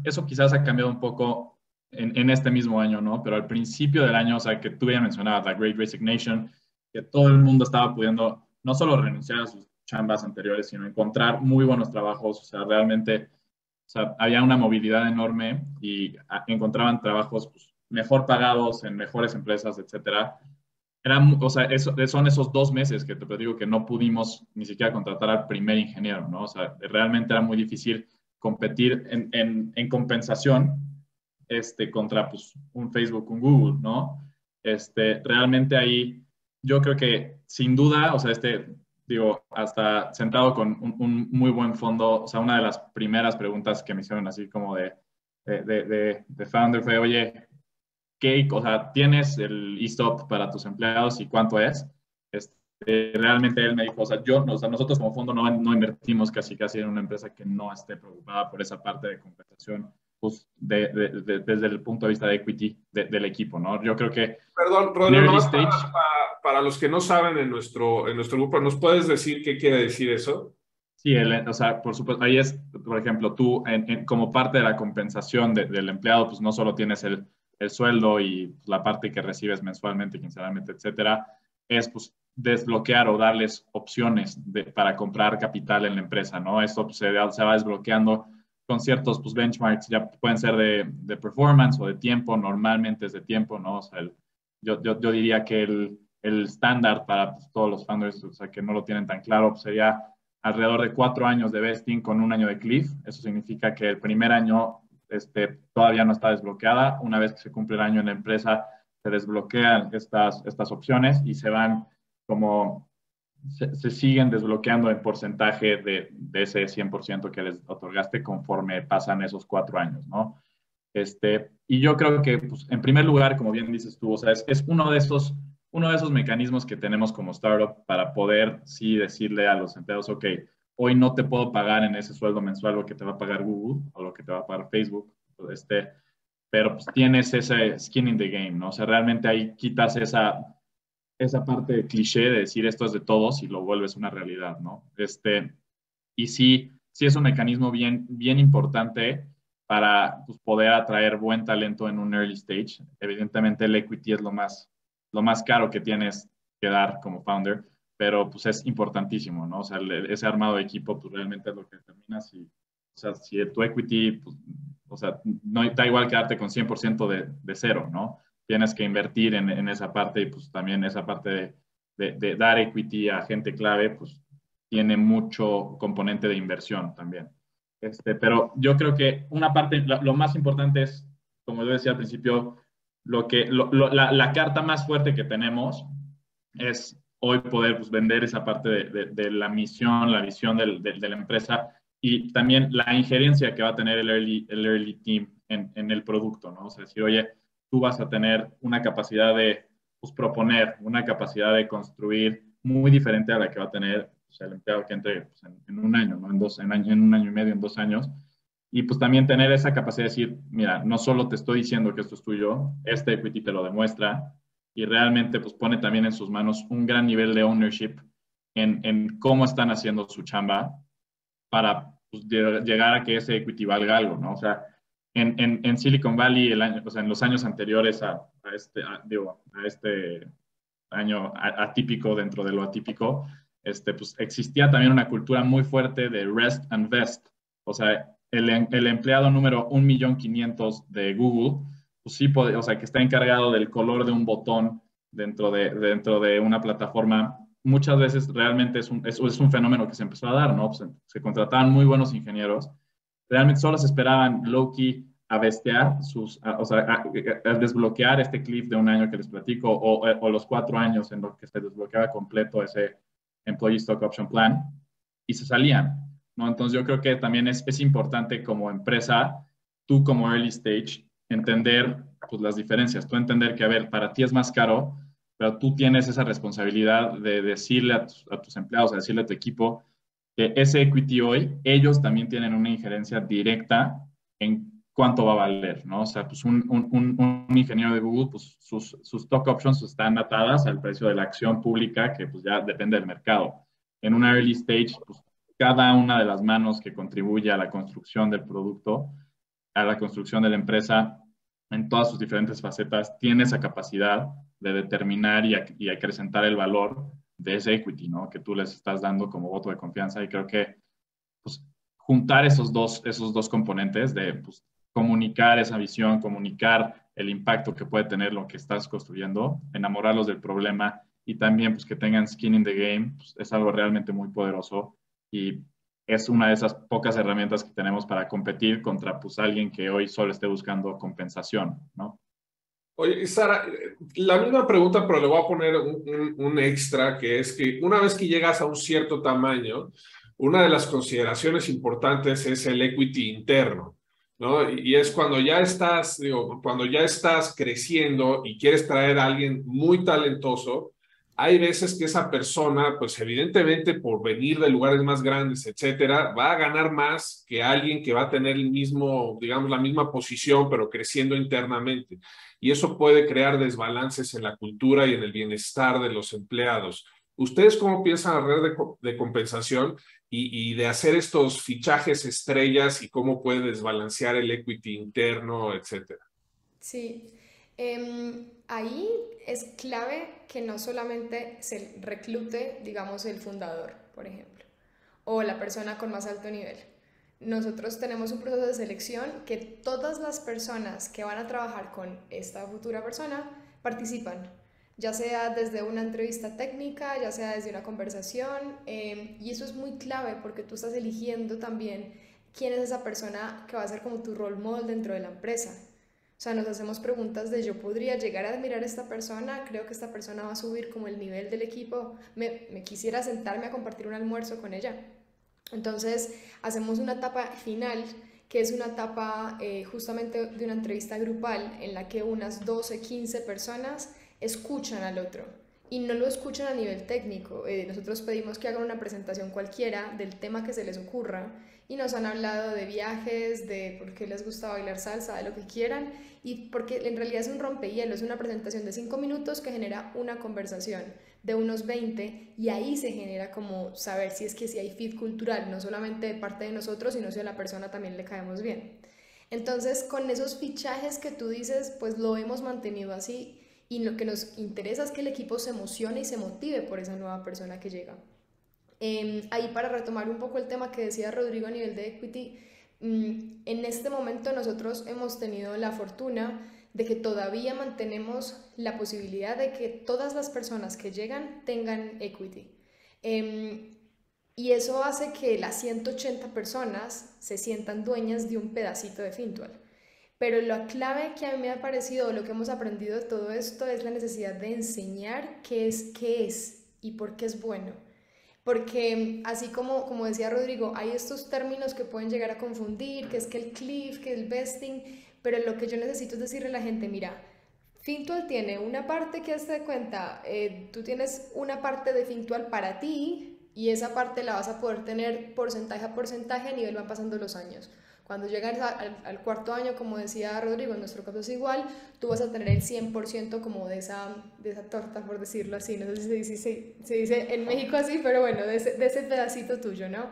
ha cambiado un poco en este mismo año, ¿no? Pero al principio del año, o sea, que tú ya mencionabas la Great Resignation, que todo el mundo estaba pudiendo no solo renunciar a sus chambas anteriores, sino encontrar muy buenos trabajos. O sea, realmente, o sea, había una movilidad enorme y encontraban trabajos pues, mejor pagados en mejores empresas, etcétera. O sea, son esos 2 meses que te digo que no pudimos ni siquiera contratar al primer ingeniero, ¿no? O sea, realmente era muy difícil competir en compensación contra pues, un Facebook, un Google, ¿no? Realmente ahí yo creo que sin duda, o sea, digo, hasta sentado con un muy buen fondo, o sea, una de las primeras preguntas que me hicieron así como de founder fue, oye, o sea, tienes el ESOP para tus empleados y cuánto es. Realmente él me dijo, o sea, nosotros como fondo no invertimos casi en una empresa que no esté preocupada por esa parte de compensación, pues desde el punto de vista de equity del equipo, ¿no? Yo creo que Perdón, Rodrigo, nomás para los que no saben en nuestro grupo, ¿nos puedes decir qué quiere decir eso? Sí, o sea, por supuesto, ahí es, por ejemplo, tú como parte de la compensación del empleado, pues no solo tienes el sueldo y la parte que recibes mensualmente, quincenalmente, etcétera, es pues desbloquear o darles opciones para comprar capital en la empresa, ¿no? Esto pues, se va desbloqueando con ciertos pues, benchmarks, ya pueden ser de performance o de tiempo, normalmente es de tiempo, ¿no? O sea, yo diría que el estándar para pues, todos los founders, o sea, que no lo tienen tan claro, pues, sería alrededor de 4 años de vesting con 1 año de cliff. Eso significa que el primer año todavía no está desbloqueada. Una vez que se cumple el año en la empresa, se desbloquean estas opciones y se van como se siguen desbloqueando en porcentaje de ese 100% que les otorgaste conforme pasan esos 4 años, ¿no? Y yo creo que, pues, en primer lugar, como bien dices tú, o sea, es uno de esos mecanismos que tenemos como startup para poder, sí, decirle a los empleados, ok, hoy no te puedo pagar en ese sueldo mensual lo que te va a pagar Google o lo que te va a pagar Facebook, pero pues tienes ese skin in the game, ¿no? O sea, realmente ahí quitas esa parte de cliché de decir esto es de todos y lo vuelves una realidad, ¿no? Y sí es un mecanismo bien, bien importante para pues, poder atraer buen talento en un early stage. Evidentemente el equity es lo más caro que tienes que dar como founder, pero pues es importantísimo, ¿no? O sea, ese armado de equipo pues realmente es lo que determina si, o sea, si tu equity, pues, o sea, no da igual quedarte con 100% de cero, ¿no? Tienes que invertir en esa parte y pues también esa parte de dar equity a gente clave, pues tiene mucho componente de inversión también. Pero yo creo que una parte, lo más importante es, como yo decía al principio, la carta más fuerte que tenemos es hoy poder pues, vender esa parte de la misión, la visión de la empresa y también la injerencia que va a tener el early team en el producto, ¿no? O sea, decir, oye, tú vas a tener una capacidad de pues, proponer, una capacidad de construir muy diferente a la que va a tener pues, el empleado que entre pues, en 1 año, ¿no? En 1 año y medio, en 2 años. Y pues también tener esa capacidad de decir, mira, no solo te estoy diciendo que esto es tuyo, este equity te lo demuestra y realmente pues pone también en sus manos un gran nivel de ownership en cómo están haciendo su chamba para pues, llegar a que ese equity valga algo, ¿no? O sea, en Silicon Valley, o sea, en los años anteriores a este año atípico dentro de lo atípico, pues existía también una cultura muy fuerte de rest and vest. O sea, el empleado número 1.500.000 de Google, pues sí, o sea, que está encargado del color de un botón dentro de una plataforma, muchas veces realmente es un fenómeno que se empezó a dar, ¿no? Pues se contrataban muy buenos ingenieros, realmente solo se esperaban low-key a bestear o sea, a desbloquear este cliff de 1 año que les platico, o los 4 años en los que se desbloqueaba completo ese Employee Stock Option Plan, y se salían, ¿no? Entonces yo creo que también es importante como empresa, tú como early stage, entender pues, las diferencias, tú entender que, a ver, para ti es más caro, pero tú tienes esa responsabilidad de decirle a tus empleados, a decirle a tu equipo, que ese equity hoy, ellos también tienen una injerencia directa en cuánto va a valer, ¿no? O sea, pues un ingeniero de Google, pues sus stock options están atadas al precio de la acción pública, que pues ya depende del mercado. En una early stage, pues cada una de las manos que contribuye a la construcción del producto, a la construcción de la empresa, en todas sus diferentes facetas, tiene esa capacidad de determinar y acrecentar el valor de ese equity, ¿no? Que tú les estás dando como voto de confianza. Y creo que pues, juntar esos dos componentes de pues, comunicar esa visión, comunicar el impacto que puede tener lo que estás construyendo, enamorarlos del problema y también pues, que tengan skin in the game, pues, es algo realmente muy poderoso y es una de esas pocas herramientas que tenemos para competir contra pues, alguien que hoy solo esté buscando compensación, ¿no? Oye, Sara, la misma pregunta, pero le voy a poner un extra, que es que una vez que llegas a un cierto tamaño, una de las consideraciones importantes es el equity interno. ¿no? Y es cuando ya estás, digo, cuando ya estás creciendo y quieres traer a alguien muy talentoso, hay veces que esa persona, pues evidentemente por venir de lugares más grandes, etcétera, va a ganar más que alguien que va a tener el mismo, digamos, la misma posición, pero creciendo internamente. Y eso puede crear desbalances en la cultura y en el bienestar de los empleados. ¿Ustedes cómo piensan alrededor de compensación y de hacer estos fichajes estrellas y cómo puede desbalancear el equity interno, etcétera? Sí, ahí es clave que no solamente se reclute, digamos, el fundador, por ejemplo, o la persona con más alto nivel. Nosotros tenemos un proceso de selección que todas las personas que van a trabajar con esta futura persona participan, ya sea desde una entrevista técnica, ya sea desde una conversación, y eso es muy clave porque tú estás eligiendo también quién es esa persona que va a ser como tu role model dentro de la empresa. O sea, nos hacemos preguntas de yo podría llegar a admirar a esta persona, creo que esta persona va a subir como el nivel del equipo, me quisiera sentarme a compartir un almuerzo con ella. Entonces, hacemos una etapa final, que es una etapa justamente de una entrevista grupal en la que unas 12, 15 personas escuchan al otro y no lo escuchan a nivel técnico. Nosotros pedimos que hagan una presentación cualquiera del tema que se les ocurra y nos han hablado de viajes, de por qué les gusta bailar salsa, de lo que quieran, y porque en realidad es un rompehielos, es una presentación de 5 minutos que genera una conversación de unos 20 y ahí se genera como saber si es que si hay fit cultural, no solamente de parte de nosotros, sino si a la persona también le caemos bien. Entonces, con esos fichajes que tú dices, pues lo hemos mantenido así y lo que nos interesa es que el equipo se emocione y se motive por esa nueva persona que llega. Ahí para retomar un poco el tema que decía Rodrigo a nivel de equity, en este momento nosotros hemos tenido la fortuna de que todavía mantenemos la posibilidad de que todas las personas que llegan tengan equity. Y eso hace que las 180 personas se sientan dueñas de un pedacito de Fintual. Pero la clave que a mí me ha parecido, lo que hemos aprendido de todo esto, es la necesidad de enseñar qué es y por qué es bueno. Porque así como decía Rodrigo, hay estos términos que pueden llegar a confundir, que es que el cliff, que el vesting, pero lo que yo necesito es decirle a la gente, mira, Fintual tiene una parte que hazte de cuenta, tú tienes una parte de Fintual para ti y esa parte la vas a poder tener porcentaje a porcentaje a nivel van pasando los años. Cuando llegas al cuarto año, como decía Rodrigo, en nuestro caso es igual, tú vas a tener el 100% como de esa torta, por decirlo así. No sé si se dice en México así, pero bueno, de ese pedacito tuyo, ¿no?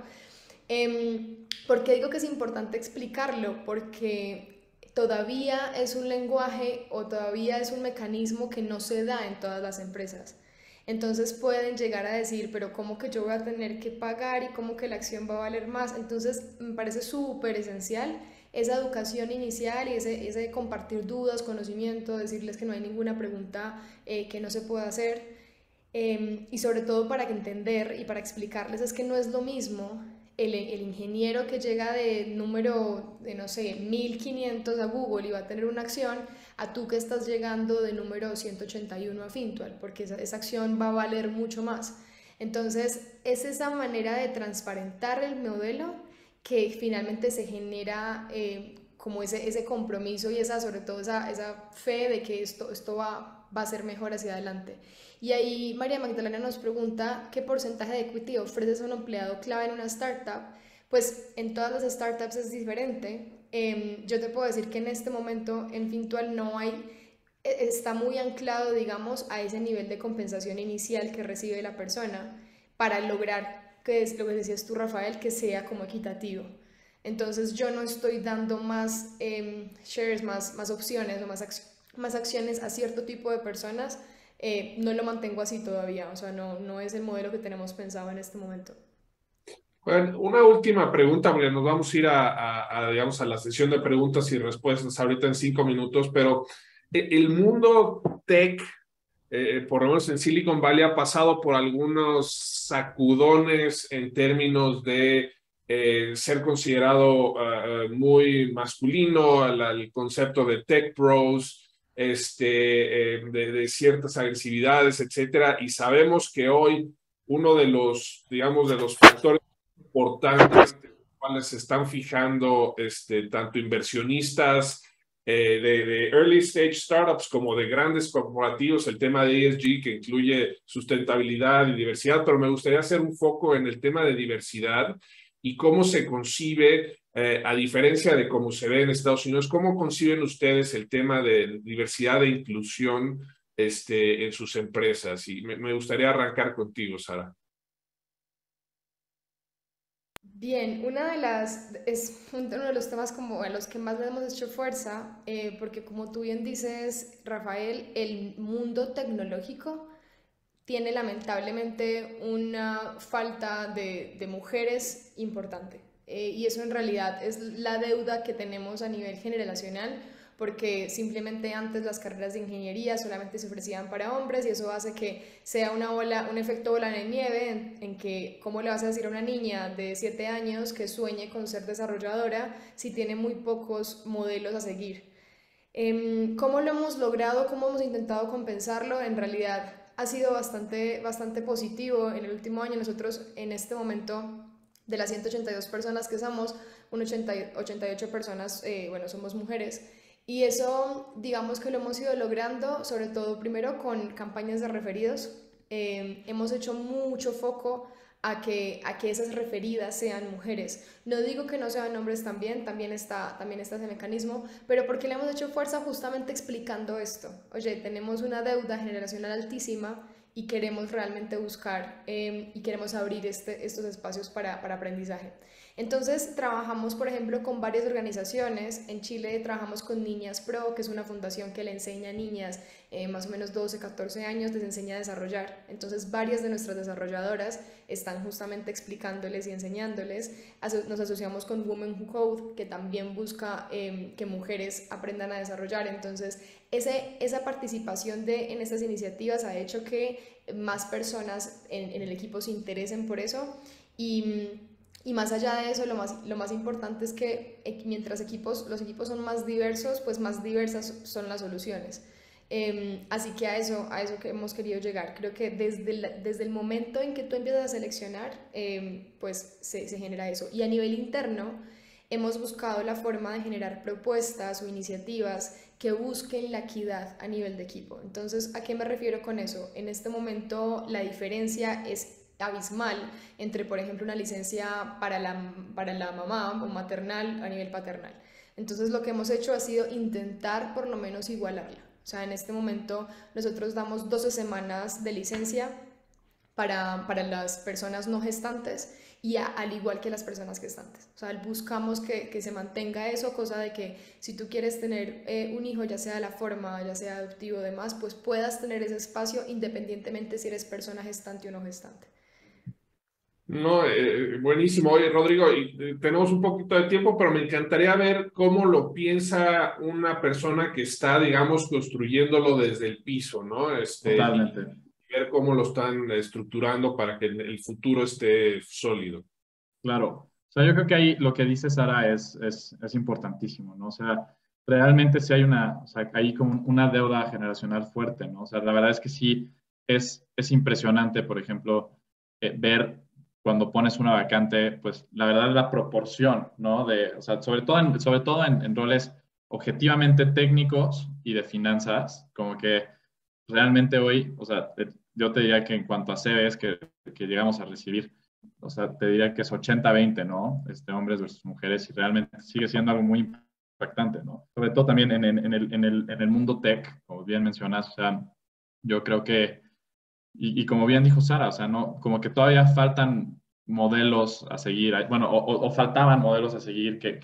¿Por qué digo que es importante explicarlo? Porque todavía es un lenguaje o todavía es un mecanismo que no se da en todas las empresas. Entonces pueden llegar a decir, pero ¿cómo que yo voy a tener que pagar y cómo que la acción va a valer más? Entonces me parece súper esencial esa educación inicial y ese compartir dudas, conocimiento, decirles que no hay ninguna pregunta que no se pueda hacer, y sobre todo para entender y para explicarles es que no es lo mismo el ingeniero que llega de número de, no sé, 1500 a Google y va a tener una acción, a tú que estás llegando de número 181 a Fintual, porque esa acción va a valer mucho más. Entonces, es esa manera de transparentar el modelo que finalmente se genera como ese compromiso y sobre todo esa fe de que esto va a ser mejor hacia adelante. Y ahí María Magdalena nos pregunta qué porcentaje de equity ofreces a un empleado clave en una startup. Pues en todas las startups es diferente. Yo te puedo decir que en este momento en Fintual no hay, está muy anclado, digamos, a ese nivel de compensación inicial que recibe la persona para lograr, que es lo que decías tú, Rafael, que sea como equitativo. Entonces yo no estoy dando más shares, más opciones o más acciones a cierto tipo de personas. No lo mantengo así todavía, o sea, no es el modelo que tenemos pensado en este momento. Bueno, una última pregunta, porque nos vamos a ir digamos, a la sesión de preguntas y respuestas ahorita en 5 minutos, pero el mundo tech, por lo menos en Silicon Valley, ha pasado por algunos sacudones en términos de ser considerado muy masculino, el concepto de tech bros, de ciertas agresividades, etcétera, y sabemos que hoy uno de los, digamos, de los factores importantes cuales se están fijando tanto inversionistas de early stage startups como de grandes corporativos, el tema de ESG que incluye sustentabilidad y diversidad, pero me gustaría hacer un foco en el tema de diversidad y cómo se concibe, a diferencia de cómo se ve en Estados Unidos, cómo conciben ustedes el tema de diversidad e inclusión en sus empresas. Y me gustaría arrancar contigo, Sara. Bien, es uno de los temas como a los que más le hemos hecho fuerza, porque como tú bien dices, Rafael, el mundo tecnológico tiene lamentablemente una falta de mujeres importante. Y eso en realidad es la deuda que tenemos a nivel generacional, porque simplemente antes las carreras de ingeniería solamente se ofrecían para hombres y eso hace que sea un efecto bola de nieve en que cómo le vas a decir a una niña de 7 años que sueñe con ser desarrolladora si tiene muy pocos modelos a seguir. ¿Cómo lo hemos logrado? ¿Cómo hemos intentado compensarlo? En realidad ha sido bastante positivo. En el último año nosotros en este momento de las 182 personas que somos, 88 personas, bueno, somos mujeres. Y eso, digamos que lo hemos ido logrando, sobre todo primero con campañas de referidos. Hemos hecho mucho foco a que esas referidas sean mujeres. No digo que no sean hombres también está ese mecanismo, pero porque le hemos hecho fuerza justamente explicando esto. Oye, tenemos una deuda generacional altísima y queremos realmente buscar y queremos abrir estos espacios para aprendizaje. Entonces trabajamos, por ejemplo, con varias organizaciones. En Chile trabajamos con Niñas Pro, que es una fundación que le enseña a niñas más o menos 12, 14 años, les enseña a desarrollar. Entonces varias de nuestras desarrolladoras están justamente explicándoles y enseñándoles. Nos asociamos con Women Who Code, que también busca que mujeres aprendan a desarrollar. Entonces esa participación en estas iniciativas ha hecho que más personas en el equipo se interesen por eso. Y más allá de eso, lo más importante es que mientras los equipos son más diversos, pues más diversas son las soluciones. Así que a eso que hemos querido llegar. Creo que desde el momento en que tú empiezas a seleccionar, pues se genera eso. Y a nivel interno, hemos buscado la forma de generar propuestas o iniciativas que busquen la equidad a nivel de equipo. Entonces, ¿a qué me refiero con eso? En este momento la diferencia es abismal entre, por ejemplo, una licencia para la mamá o maternal a nivel paternal. Entonces lo que hemos hecho ha sido intentar por lo menos igualarla. O sea, en este momento nosotros damos 12 semanas de licencia para las personas no gestantes y al igual que las personas gestantes. O sea, buscamos que se mantenga eso, cosa de que si tú quieres tener un hijo, ya sea de la forma, ya sea adoptivo o demás, pues puedas tener ese espacio independientemente si eres persona gestante o no gestante. No, buenísimo. Oye, Rodrigo, tenemos un poquito de tiempo, pero me encantaría ver cómo lo piensa una persona que está, digamos, construyéndolo desde el piso, ¿no? Totalmente. Y ver cómo lo están estructurando para que el futuro esté sólido. Claro. O sea, yo creo que ahí lo que dice Sara es importantísimo, ¿no? O sea, realmente sí hay ahí como una deuda generacional fuerte, ¿no? O sea, la verdad es que sí es impresionante, por ejemplo, ver cuando pones una vacante, pues la verdad la proporción, ¿no? O sea, sobre todo en roles objetivamente técnicos y de finanzas, como que realmente hoy, o sea, yo te diría que en cuanto a CVs que llegamos a recibir, o sea, te diría que es 80-20, ¿no? Hombres versus mujeres y realmente sigue siendo algo muy impactante, ¿no? Sobre todo también en el mundo tech, como bien mencionas, o sea, yo creo que y como bien dijo Sara, o sea, no, como que todavía faltan modelos a seguir, bueno, o faltaban modelos a seguir que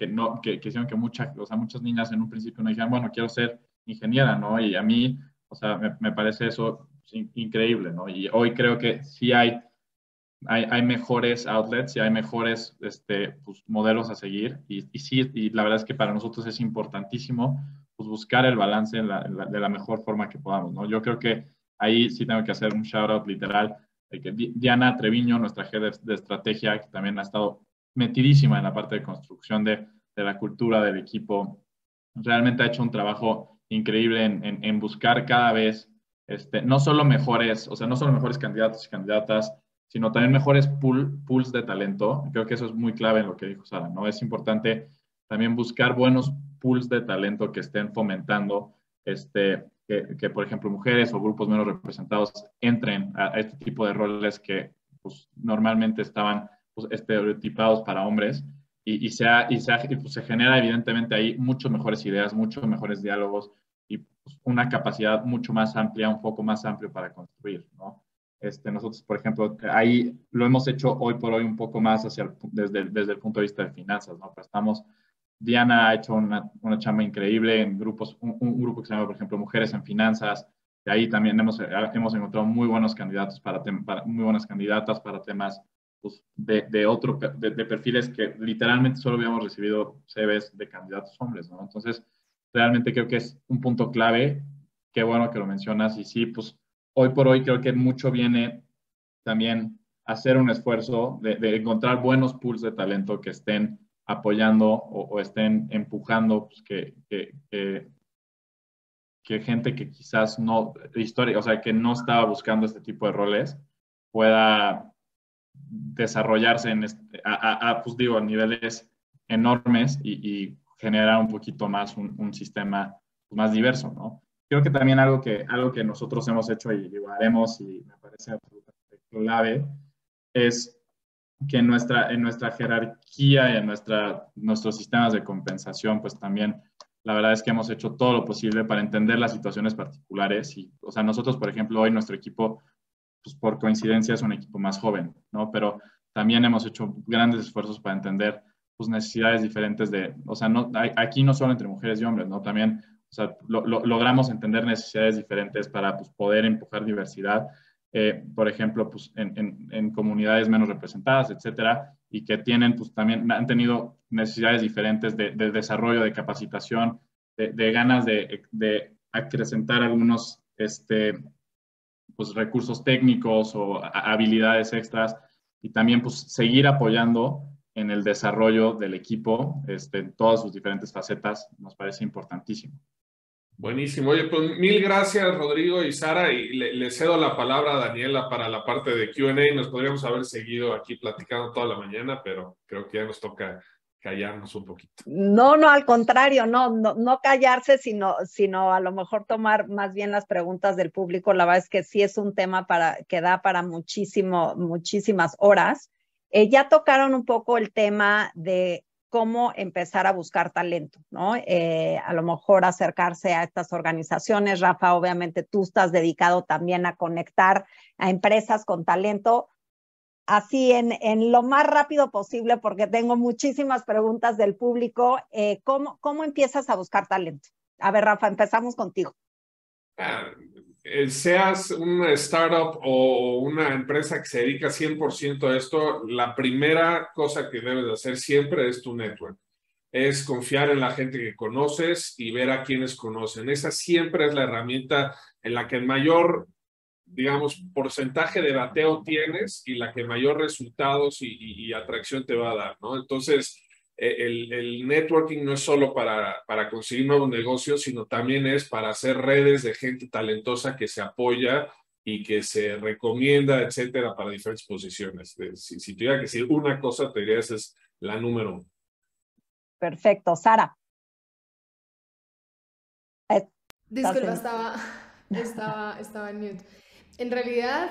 hicieron que muchas niñas en un principio no dijeran, bueno, quiero ser ingeniera, ¿no? Y a mí, o sea, me parece eso increíble, ¿no? Y hoy creo que sí hay mejores outlets y hay mejores pues, modelos a seguir y sí, y la verdad es que para nosotros es importantísimo pues, buscar el balance de la mejor forma que podamos, ¿no? Yo creo que ahí sí tengo que hacer un shout out literal de que Diana Treviño, nuestra jefe de estrategia, que también ha estado metidísima en la parte de construcción de la cultura del equipo, realmente ha hecho un trabajo increíble en buscar cada vez no solo mejores candidatos y candidatas, sino también mejores pools de talento. Creo que eso es muy clave en lo que dijo Sara, ¿no? Es importante también buscar buenos pools de talento que estén fomentando que, por ejemplo, mujeres o grupos menos representados entren a este tipo de roles que pues, normalmente estaban pues, estereotipados para hombres y pues, se genera evidentemente ahí mucho mejores ideas, muchos mejores diálogos y pues, una capacidad mucho más amplia, un foco más amplio para construir, ¿no? Nosotros, por ejemplo, ahí lo hemos hecho hoy por hoy un poco más desde el punto de vista de finanzas, ¿no? Pero Diana ha hecho una chamba increíble en grupos, un grupo que se llama, por ejemplo, Mujeres en Finanzas. De ahí también hemos encontrado muy buenos candidatos muy buenas candidatas para temas pues, de perfiles que literalmente solo habíamos recibido CVs de candidatos hombres, ¿no? Entonces, realmente creo que es un punto clave. Qué bueno que lo mencionas. Y sí, pues hoy por hoy creo que mucho viene también a hacer un esfuerzo de encontrar buenos pools de talento que estén apoyando o estén empujando pues, que gente que quizás no, o sea, que no estaba buscando este tipo de roles pueda desarrollarse pues digo, a niveles enormes y generar un poquito más un sistema más diverso, ¿no? Creo que también algo que nosotros hemos hecho y haremos y me parece absolutamente clave es que en nuestra jerarquía y en nuestros sistemas de compensación, pues también la verdad es que hemos hecho todo lo posible para entender las situaciones particulares. Y, o sea, nosotros, por ejemplo, hoy nuestro equipo, pues por coincidencia es un equipo más joven, ¿no? Pero también hemos hecho grandes esfuerzos para entender pues, necesidades diferentes o sea, aquí no solo entre mujeres y hombres, ¿no? También, o sea, logramos entender necesidades diferentes para pues, poder empujar diversidad. Por ejemplo, pues, en comunidades menos representadas, etcétera, y que pues, también han tenido necesidades diferentes de desarrollo, de capacitación, de ganas de acrecentar algunos pues, recursos técnicos o habilidades extras, y también pues, seguir apoyando en el desarrollo del equipo en todas sus diferentes facetas, nos parece importantísimo. Buenísimo. Oye, pues mil gracias, Rodrigo y Sara, y le cedo la palabra a Daniela para la parte de Q&A. Nos podríamos haber seguido aquí platicando toda la mañana, pero creo que ya nos toca callarnos un poquito. No, al contrario, no callarse, sino a lo mejor tomar más bien las preguntas del público. La verdad es que sí es un tema que da para muchísimas horas. Ya tocaron un poco el tema de cómo empezar a buscar talento, ¿no? A lo mejor acercarse a estas organizaciones. Rafa, obviamente tú estás dedicado también a conectar a empresas con talento. Así en lo más rápido posible, porque tengo muchísimas preguntas del público. ¿Cómo empiezas a buscar talento? A ver, Rafa, empezamos contigo. Seas una startup o una empresa que se dedica 100% a esto, la primera cosa que debes de hacer siempre es tu network. Es confiar en la gente que conoces y ver a quienes conocen. Esa siempre es la herramienta en la que el mayor, digamos, porcentaje de bateo tienes y la que mayor resultados y atracción te va a dar, ¿no? Entonces, el networking no es solo para conseguir nuevos negocios, sino también es para hacer redes de gente talentosa que se apoya y que se recomienda, etcétera, para diferentes posiciones. Si tuviera que decir una cosa, te diría esa es la número 1. Perfecto. Sara. Disculpa, estaba en mute. En realidad,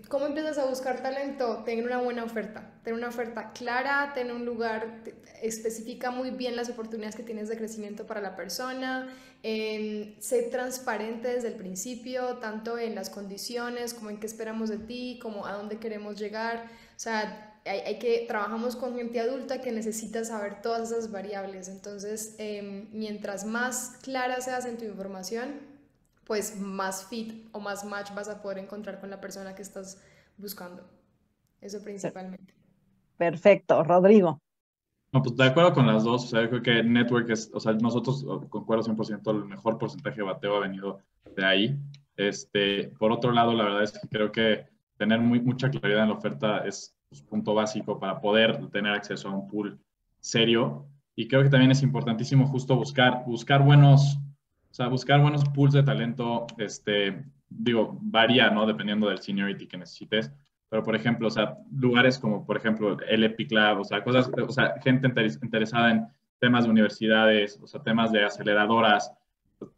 ¿cómo empiezas a buscar talento? Tener una buena oferta, tener una oferta clara, tener un lugar, especifica muy bien las oportunidades que tienes de crecimiento para la persona, ser transparente desde el principio, tanto en las condiciones como en qué esperamos de ti, como a dónde queremos llegar. O sea, trabajamos con gente adulta que necesita saber todas esas variables. Entonces, mientras más clara seas en tu información, pues más fit o más match vas a poder encontrar con la persona que estás buscando. Eso principalmente. Perfecto. Rodrigo. No, pues de acuerdo con las dos. O sea, yo creo que network o sea, nosotros concuerdo 100%, el mejor porcentaje de bateo ha venido de ahí. Por otro lado, la verdad es que creo que tener mucha claridad en la oferta es pues, punto básico para poder tener acceso a un pool serio. Y creo que también es importantísimo justo buscar buenos pools de talento, digo, varía, ¿no? Dependiendo del seniority que necesites, pero por ejemplo, o sea, lugares como, por ejemplo, el Epic Lab, o sea, cosas, o sea, gente interesada en temas de universidades, o sea, temas de aceleradoras,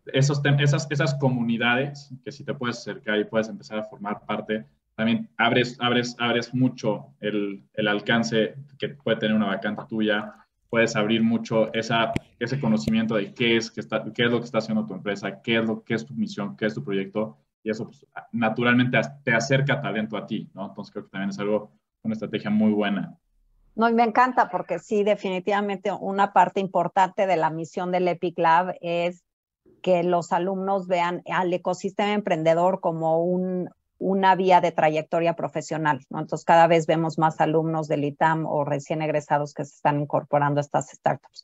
esas comunidades que si te puedes acercar y puedes empezar a formar parte, también abres mucho el alcance que puede tener una vacante tuya, puedes abrir mucho ese conocimiento de qué es lo que está haciendo tu empresa, qué es tu misión, qué es tu proyecto, y eso pues, naturalmente te acerca talento a ti, ¿no? Entonces creo que también es una estrategia muy buena. No, y me encanta porque sí, definitivamente una parte importante de la misión del Epic Lab es que los alumnos vean al ecosistema emprendedor como una vía de trayectoria profesional, ¿no? Entonces, cada vez vemos más alumnos del ITAM o recién egresados que se están incorporando a estas startups.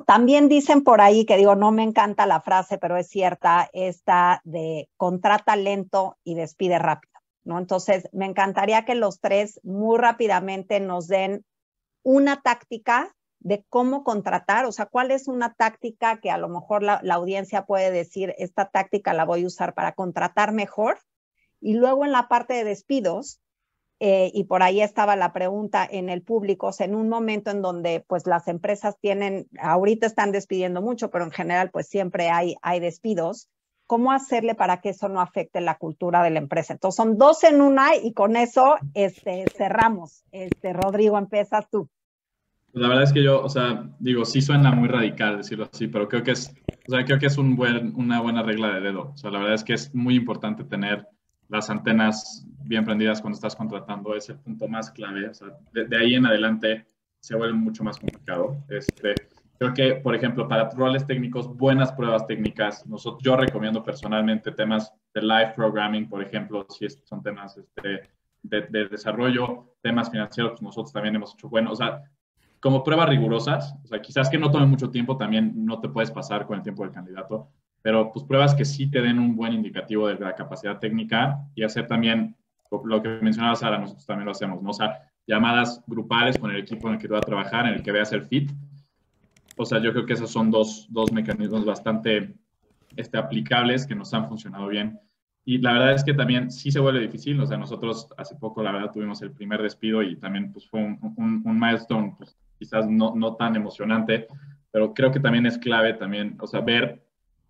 También dicen por ahí, que digo, no me encanta la frase, pero es cierta, esta de contrata lento y despide rápido, ¿no? Entonces, me encantaría que los tres muy rápidamente nos den una táctica de cómo contratar, o sea, cuál es una táctica que a lo mejor la audiencia puede decir, esta táctica la voy a usar para contratar mejor. Y luego en la parte de despidos, y por ahí estaba la pregunta en el público, o sea, en un momento en donde pues las empresas ahorita están despidiendo mucho, pero en general pues siempre hay despidos, ¿cómo hacerle para que eso no afecte la cultura de la empresa? Entonces son dos en una y con eso cerramos. Rodrigo, empiezas tú. La verdad es que yo, o sea, digo, sí suena muy radical decirlo así, pero creo que es una buena regla de dedo. O sea, la verdad es que es muy importante tener las antenas bien prendidas cuando estás contratando. Es el punto más clave. O sea, de ahí en adelante se vuelve mucho más complicado. Creo que, por ejemplo, para roles técnicos, buenas pruebas técnicas. Yo recomiendo personalmente temas de live programming, por ejemplo, si son temas de desarrollo, temas financieros, pues nosotros también hemos hecho o sea, como pruebas rigurosas, o sea, quizás que no tomen mucho tiempo, también no te puedes pasar con el tiempo del candidato, pero pues pruebas que sí te den un buen indicativo de la capacidad técnica y hacer también lo que mencionaba Sara, nosotros también lo hacemos, ¿no? O sea, llamadas grupales con el equipo en el que tú vas a trabajar, en el que veas el fit. O sea, yo creo que esos son dos mecanismos bastante aplicables que nos han funcionado bien. Y la verdad es que también sí se vuelve difícil. O sea, nosotros hace poco, la verdad, tuvimos el primer despido y también pues, fue un milestone, pues, quizás no tan emocionante, pero creo que también es clave también, o sea, ver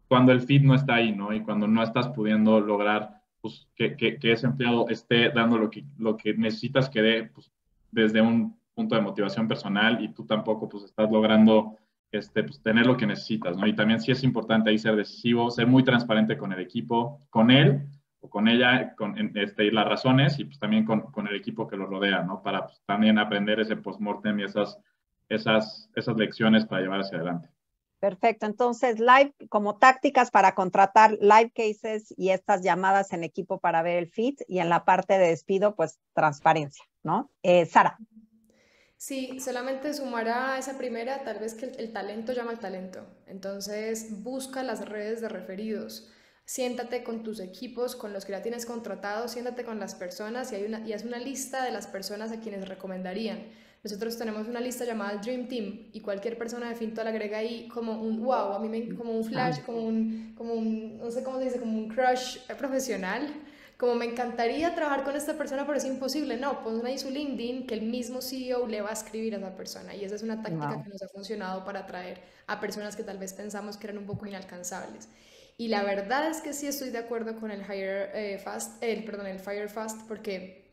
cuando el fit no está ahí, ¿no? Y cuando no estás pudiendo lograr pues, que ese empleado esté dando lo que necesitas que dé pues, desde un punto de motivación personal y tú tampoco pues estás logrando pues, tener lo que necesitas, ¿no? Y también sí es importante ahí ser decisivo, ser muy transparente con el equipo, con él o con ella, y las razones y pues también con el equipo que lo rodea, ¿no? Para pues, también aprender ese post-mortem y esas lecciones para llevar hacia adelante. Perfecto, entonces live como tácticas para contratar live cases y estas llamadas en equipo para ver el fit, y en la parte de despido pues transparencia, ¿no? Sara. Sí, solamente sumar a esa primera, tal vez que el talento llama al talento. Entonces, busca las redes de referidos. Siéntate con tus equipos, con los que ya tienes contratados, siéntate con las personas y haz una lista de las personas a quienes recomendarían. Nosotros tenemos una lista llamada Dream Team y cualquier persona de Finto le agrega ahí como un wow, como un flash, no sé cómo se dice, como un crush profesional. Como me encantaría trabajar con esta persona, pero es imposible. No, pon ahí su LinkedIn, que el mismo CEO le va a escribir a esa persona. Y esa es una táctica que nos ha funcionado para atraer a personas que tal vez pensamos que eran un poco inalcanzables. Y la verdad es que sí estoy de acuerdo con el Fire Fast, porque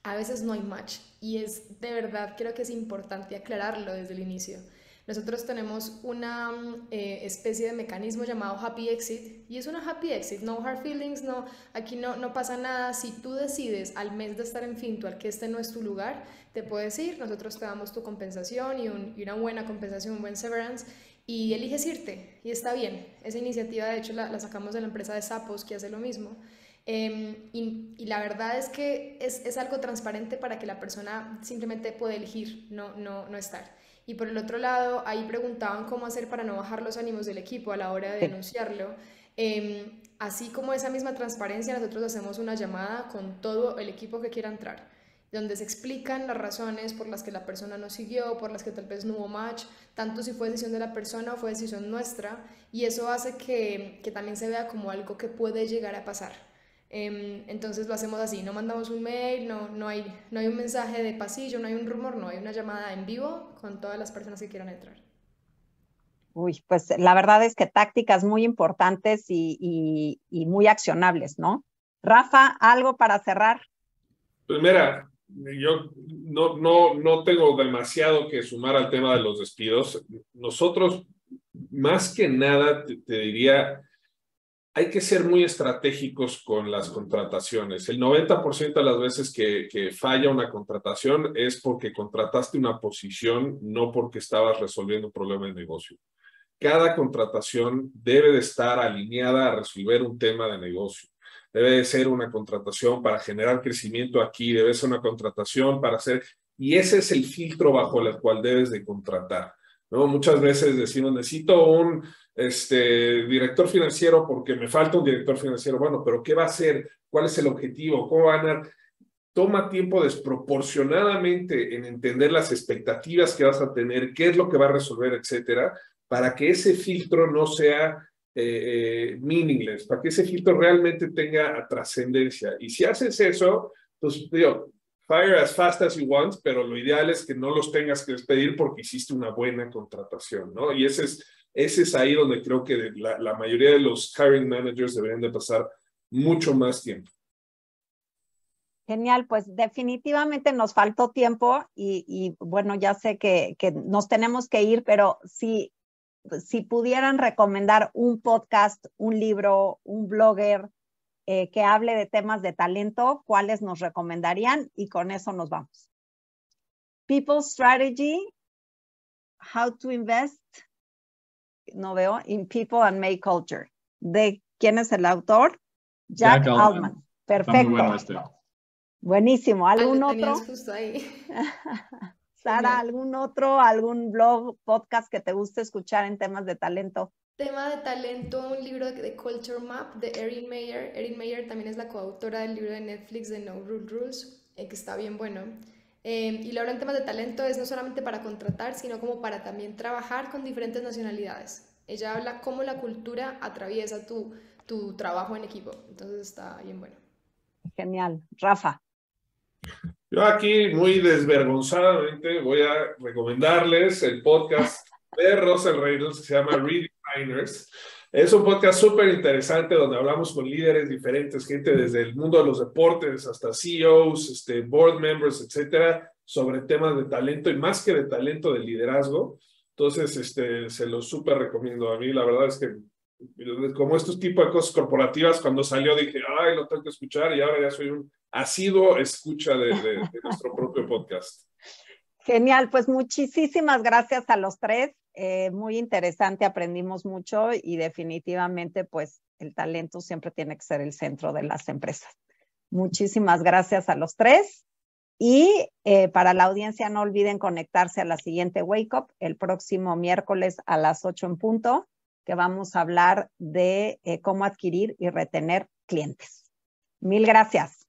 a veces no hay match. Y es de verdad, creo que es importante aclararlo desde el inicio. Nosotros tenemos una especie de mecanismo llamado Happy Exit y es una Happy Exit, no hard feelings, no, aquí no pasa nada. Si tú decides al mes de estar en Fintual que este no es tu lugar, te puedes ir, nosotros te damos tu compensación y una buena compensación, un buen severance y eliges irte y está bien. Esa iniciativa de hecho la sacamos de la empresa de Sapos que hace lo mismo. Y la verdad es que es algo transparente para que la persona simplemente pueda elegir no estar. Y por el otro lado, ahí preguntaban cómo hacer para no bajar los ánimos del equipo a la hora de anunciarlo. Así como esa misma transparencia, nosotros hacemos una llamada con todo el equipo que quiera entrar, donde se explican las razones por las que la persona no siguió, por las que tal vez no hubo match, tanto si fue decisión de la persona o fue decisión nuestra, y eso hace que también se vea como algo que puede llegar a pasar. Entonces lo hacemos así, no mandamos un mail, no hay un mensaje de pasillo, no hay un rumor, no, hay una llamada en vivo con todas las personas que quieran entrar. Uy, pues la verdad es que tácticas muy importantes y muy accionables, ¿no? Rafa, ¿algo para cerrar? Pues mira, yo no tengo demasiado que sumar al tema de los despidos. Nosotros, más que nada, te diría, hay que ser muy estratégicos con las contrataciones. El 90% de las veces que falla una contratación es porque contrataste una posición, no porque estabas resolviendo un problema de negocio. Cada contratación debe de estar alineada a resolver un tema de negocio. Debe de ser una contratación para generar crecimiento aquí, debe ser una contratación para hacer... Y ese es el filtro bajo el cual debes de contratar, ¿no? Muchas veces decimos, necesito un director financiero porque me falta un director financiero. Bueno, pero ¿qué va a hacer? ¿Cuál es el objetivo? ¿Cómo van a...? Toma tiempo desproporcionadamente en entender las expectativas que vas a tener, qué es lo que va a resolver, etcétera, para que ese filtro no sea meaningless, para que ese filtro realmente tenga trascendencia. Y si haces eso, pues digo, fire as fast as you want, pero lo ideal es que no los tengas que despedir porque hiciste una buena contratación, ¿no? Y ese es ahí donde creo que la mayoría de los hiring managers deberían de pasar mucho más tiempo. Genial, pues definitivamente nos faltó tiempo y bueno, ya sé que nos tenemos que ir, pero si pudieran recomendar un podcast, un libro, un blogger que hable de temas de talento, ¿cuáles nos recomendarían? Y con eso nos vamos. People Strategy, How to Invest, no veo, in People and Make Culture. ¿De quién es el autor? Jack Altman. Perfecto. Está muy bueno este. Buenísimo. ¿Algún otro? Justo ahí. Sara, algún blog, podcast que te guste escuchar en temas de talento? Tema de talento, un libro de Culture Map de Erin Meyer. Erin Meyer también es la coautora del libro de Netflix de No Rule Rules, que está bien bueno. Y lo en temas de talento es no solamente para contratar, sino como para también trabajar con diferentes nacionalidades. Ella habla cómo la cultura atraviesa tu trabajo en equipo. Entonces está bien bueno. Genial. Rafa. Yo aquí muy desvergonzadamente voy a recomendarles el podcast de Russell Reynolds que se llama Redefiners. Es un podcast súper interesante donde hablamos con líderes diferentes, gente desde el mundo de los deportes hasta CEOs, board members, etcétera, sobre temas de talento y más que de talento, de liderazgo. Entonces, se los súper recomiendo. A mí la verdad es que como estos tipos de cosas corporativas, cuando salió dije, ay, lo tengo que escuchar y ahora ya soy un asiduo escucha de nuestro propio podcast. Genial, pues muchísimas gracias a los tres. Muy interesante, aprendimos mucho y definitivamente pues el talento siempre tiene que ser el centro de las empresas. Muchísimas gracias a los tres y para la audiencia no olviden conectarse a la siguiente Wake Up el próximo miércoles a las 8 en punto, que vamos a hablar de cómo adquirir y retener clientes. Mil gracias.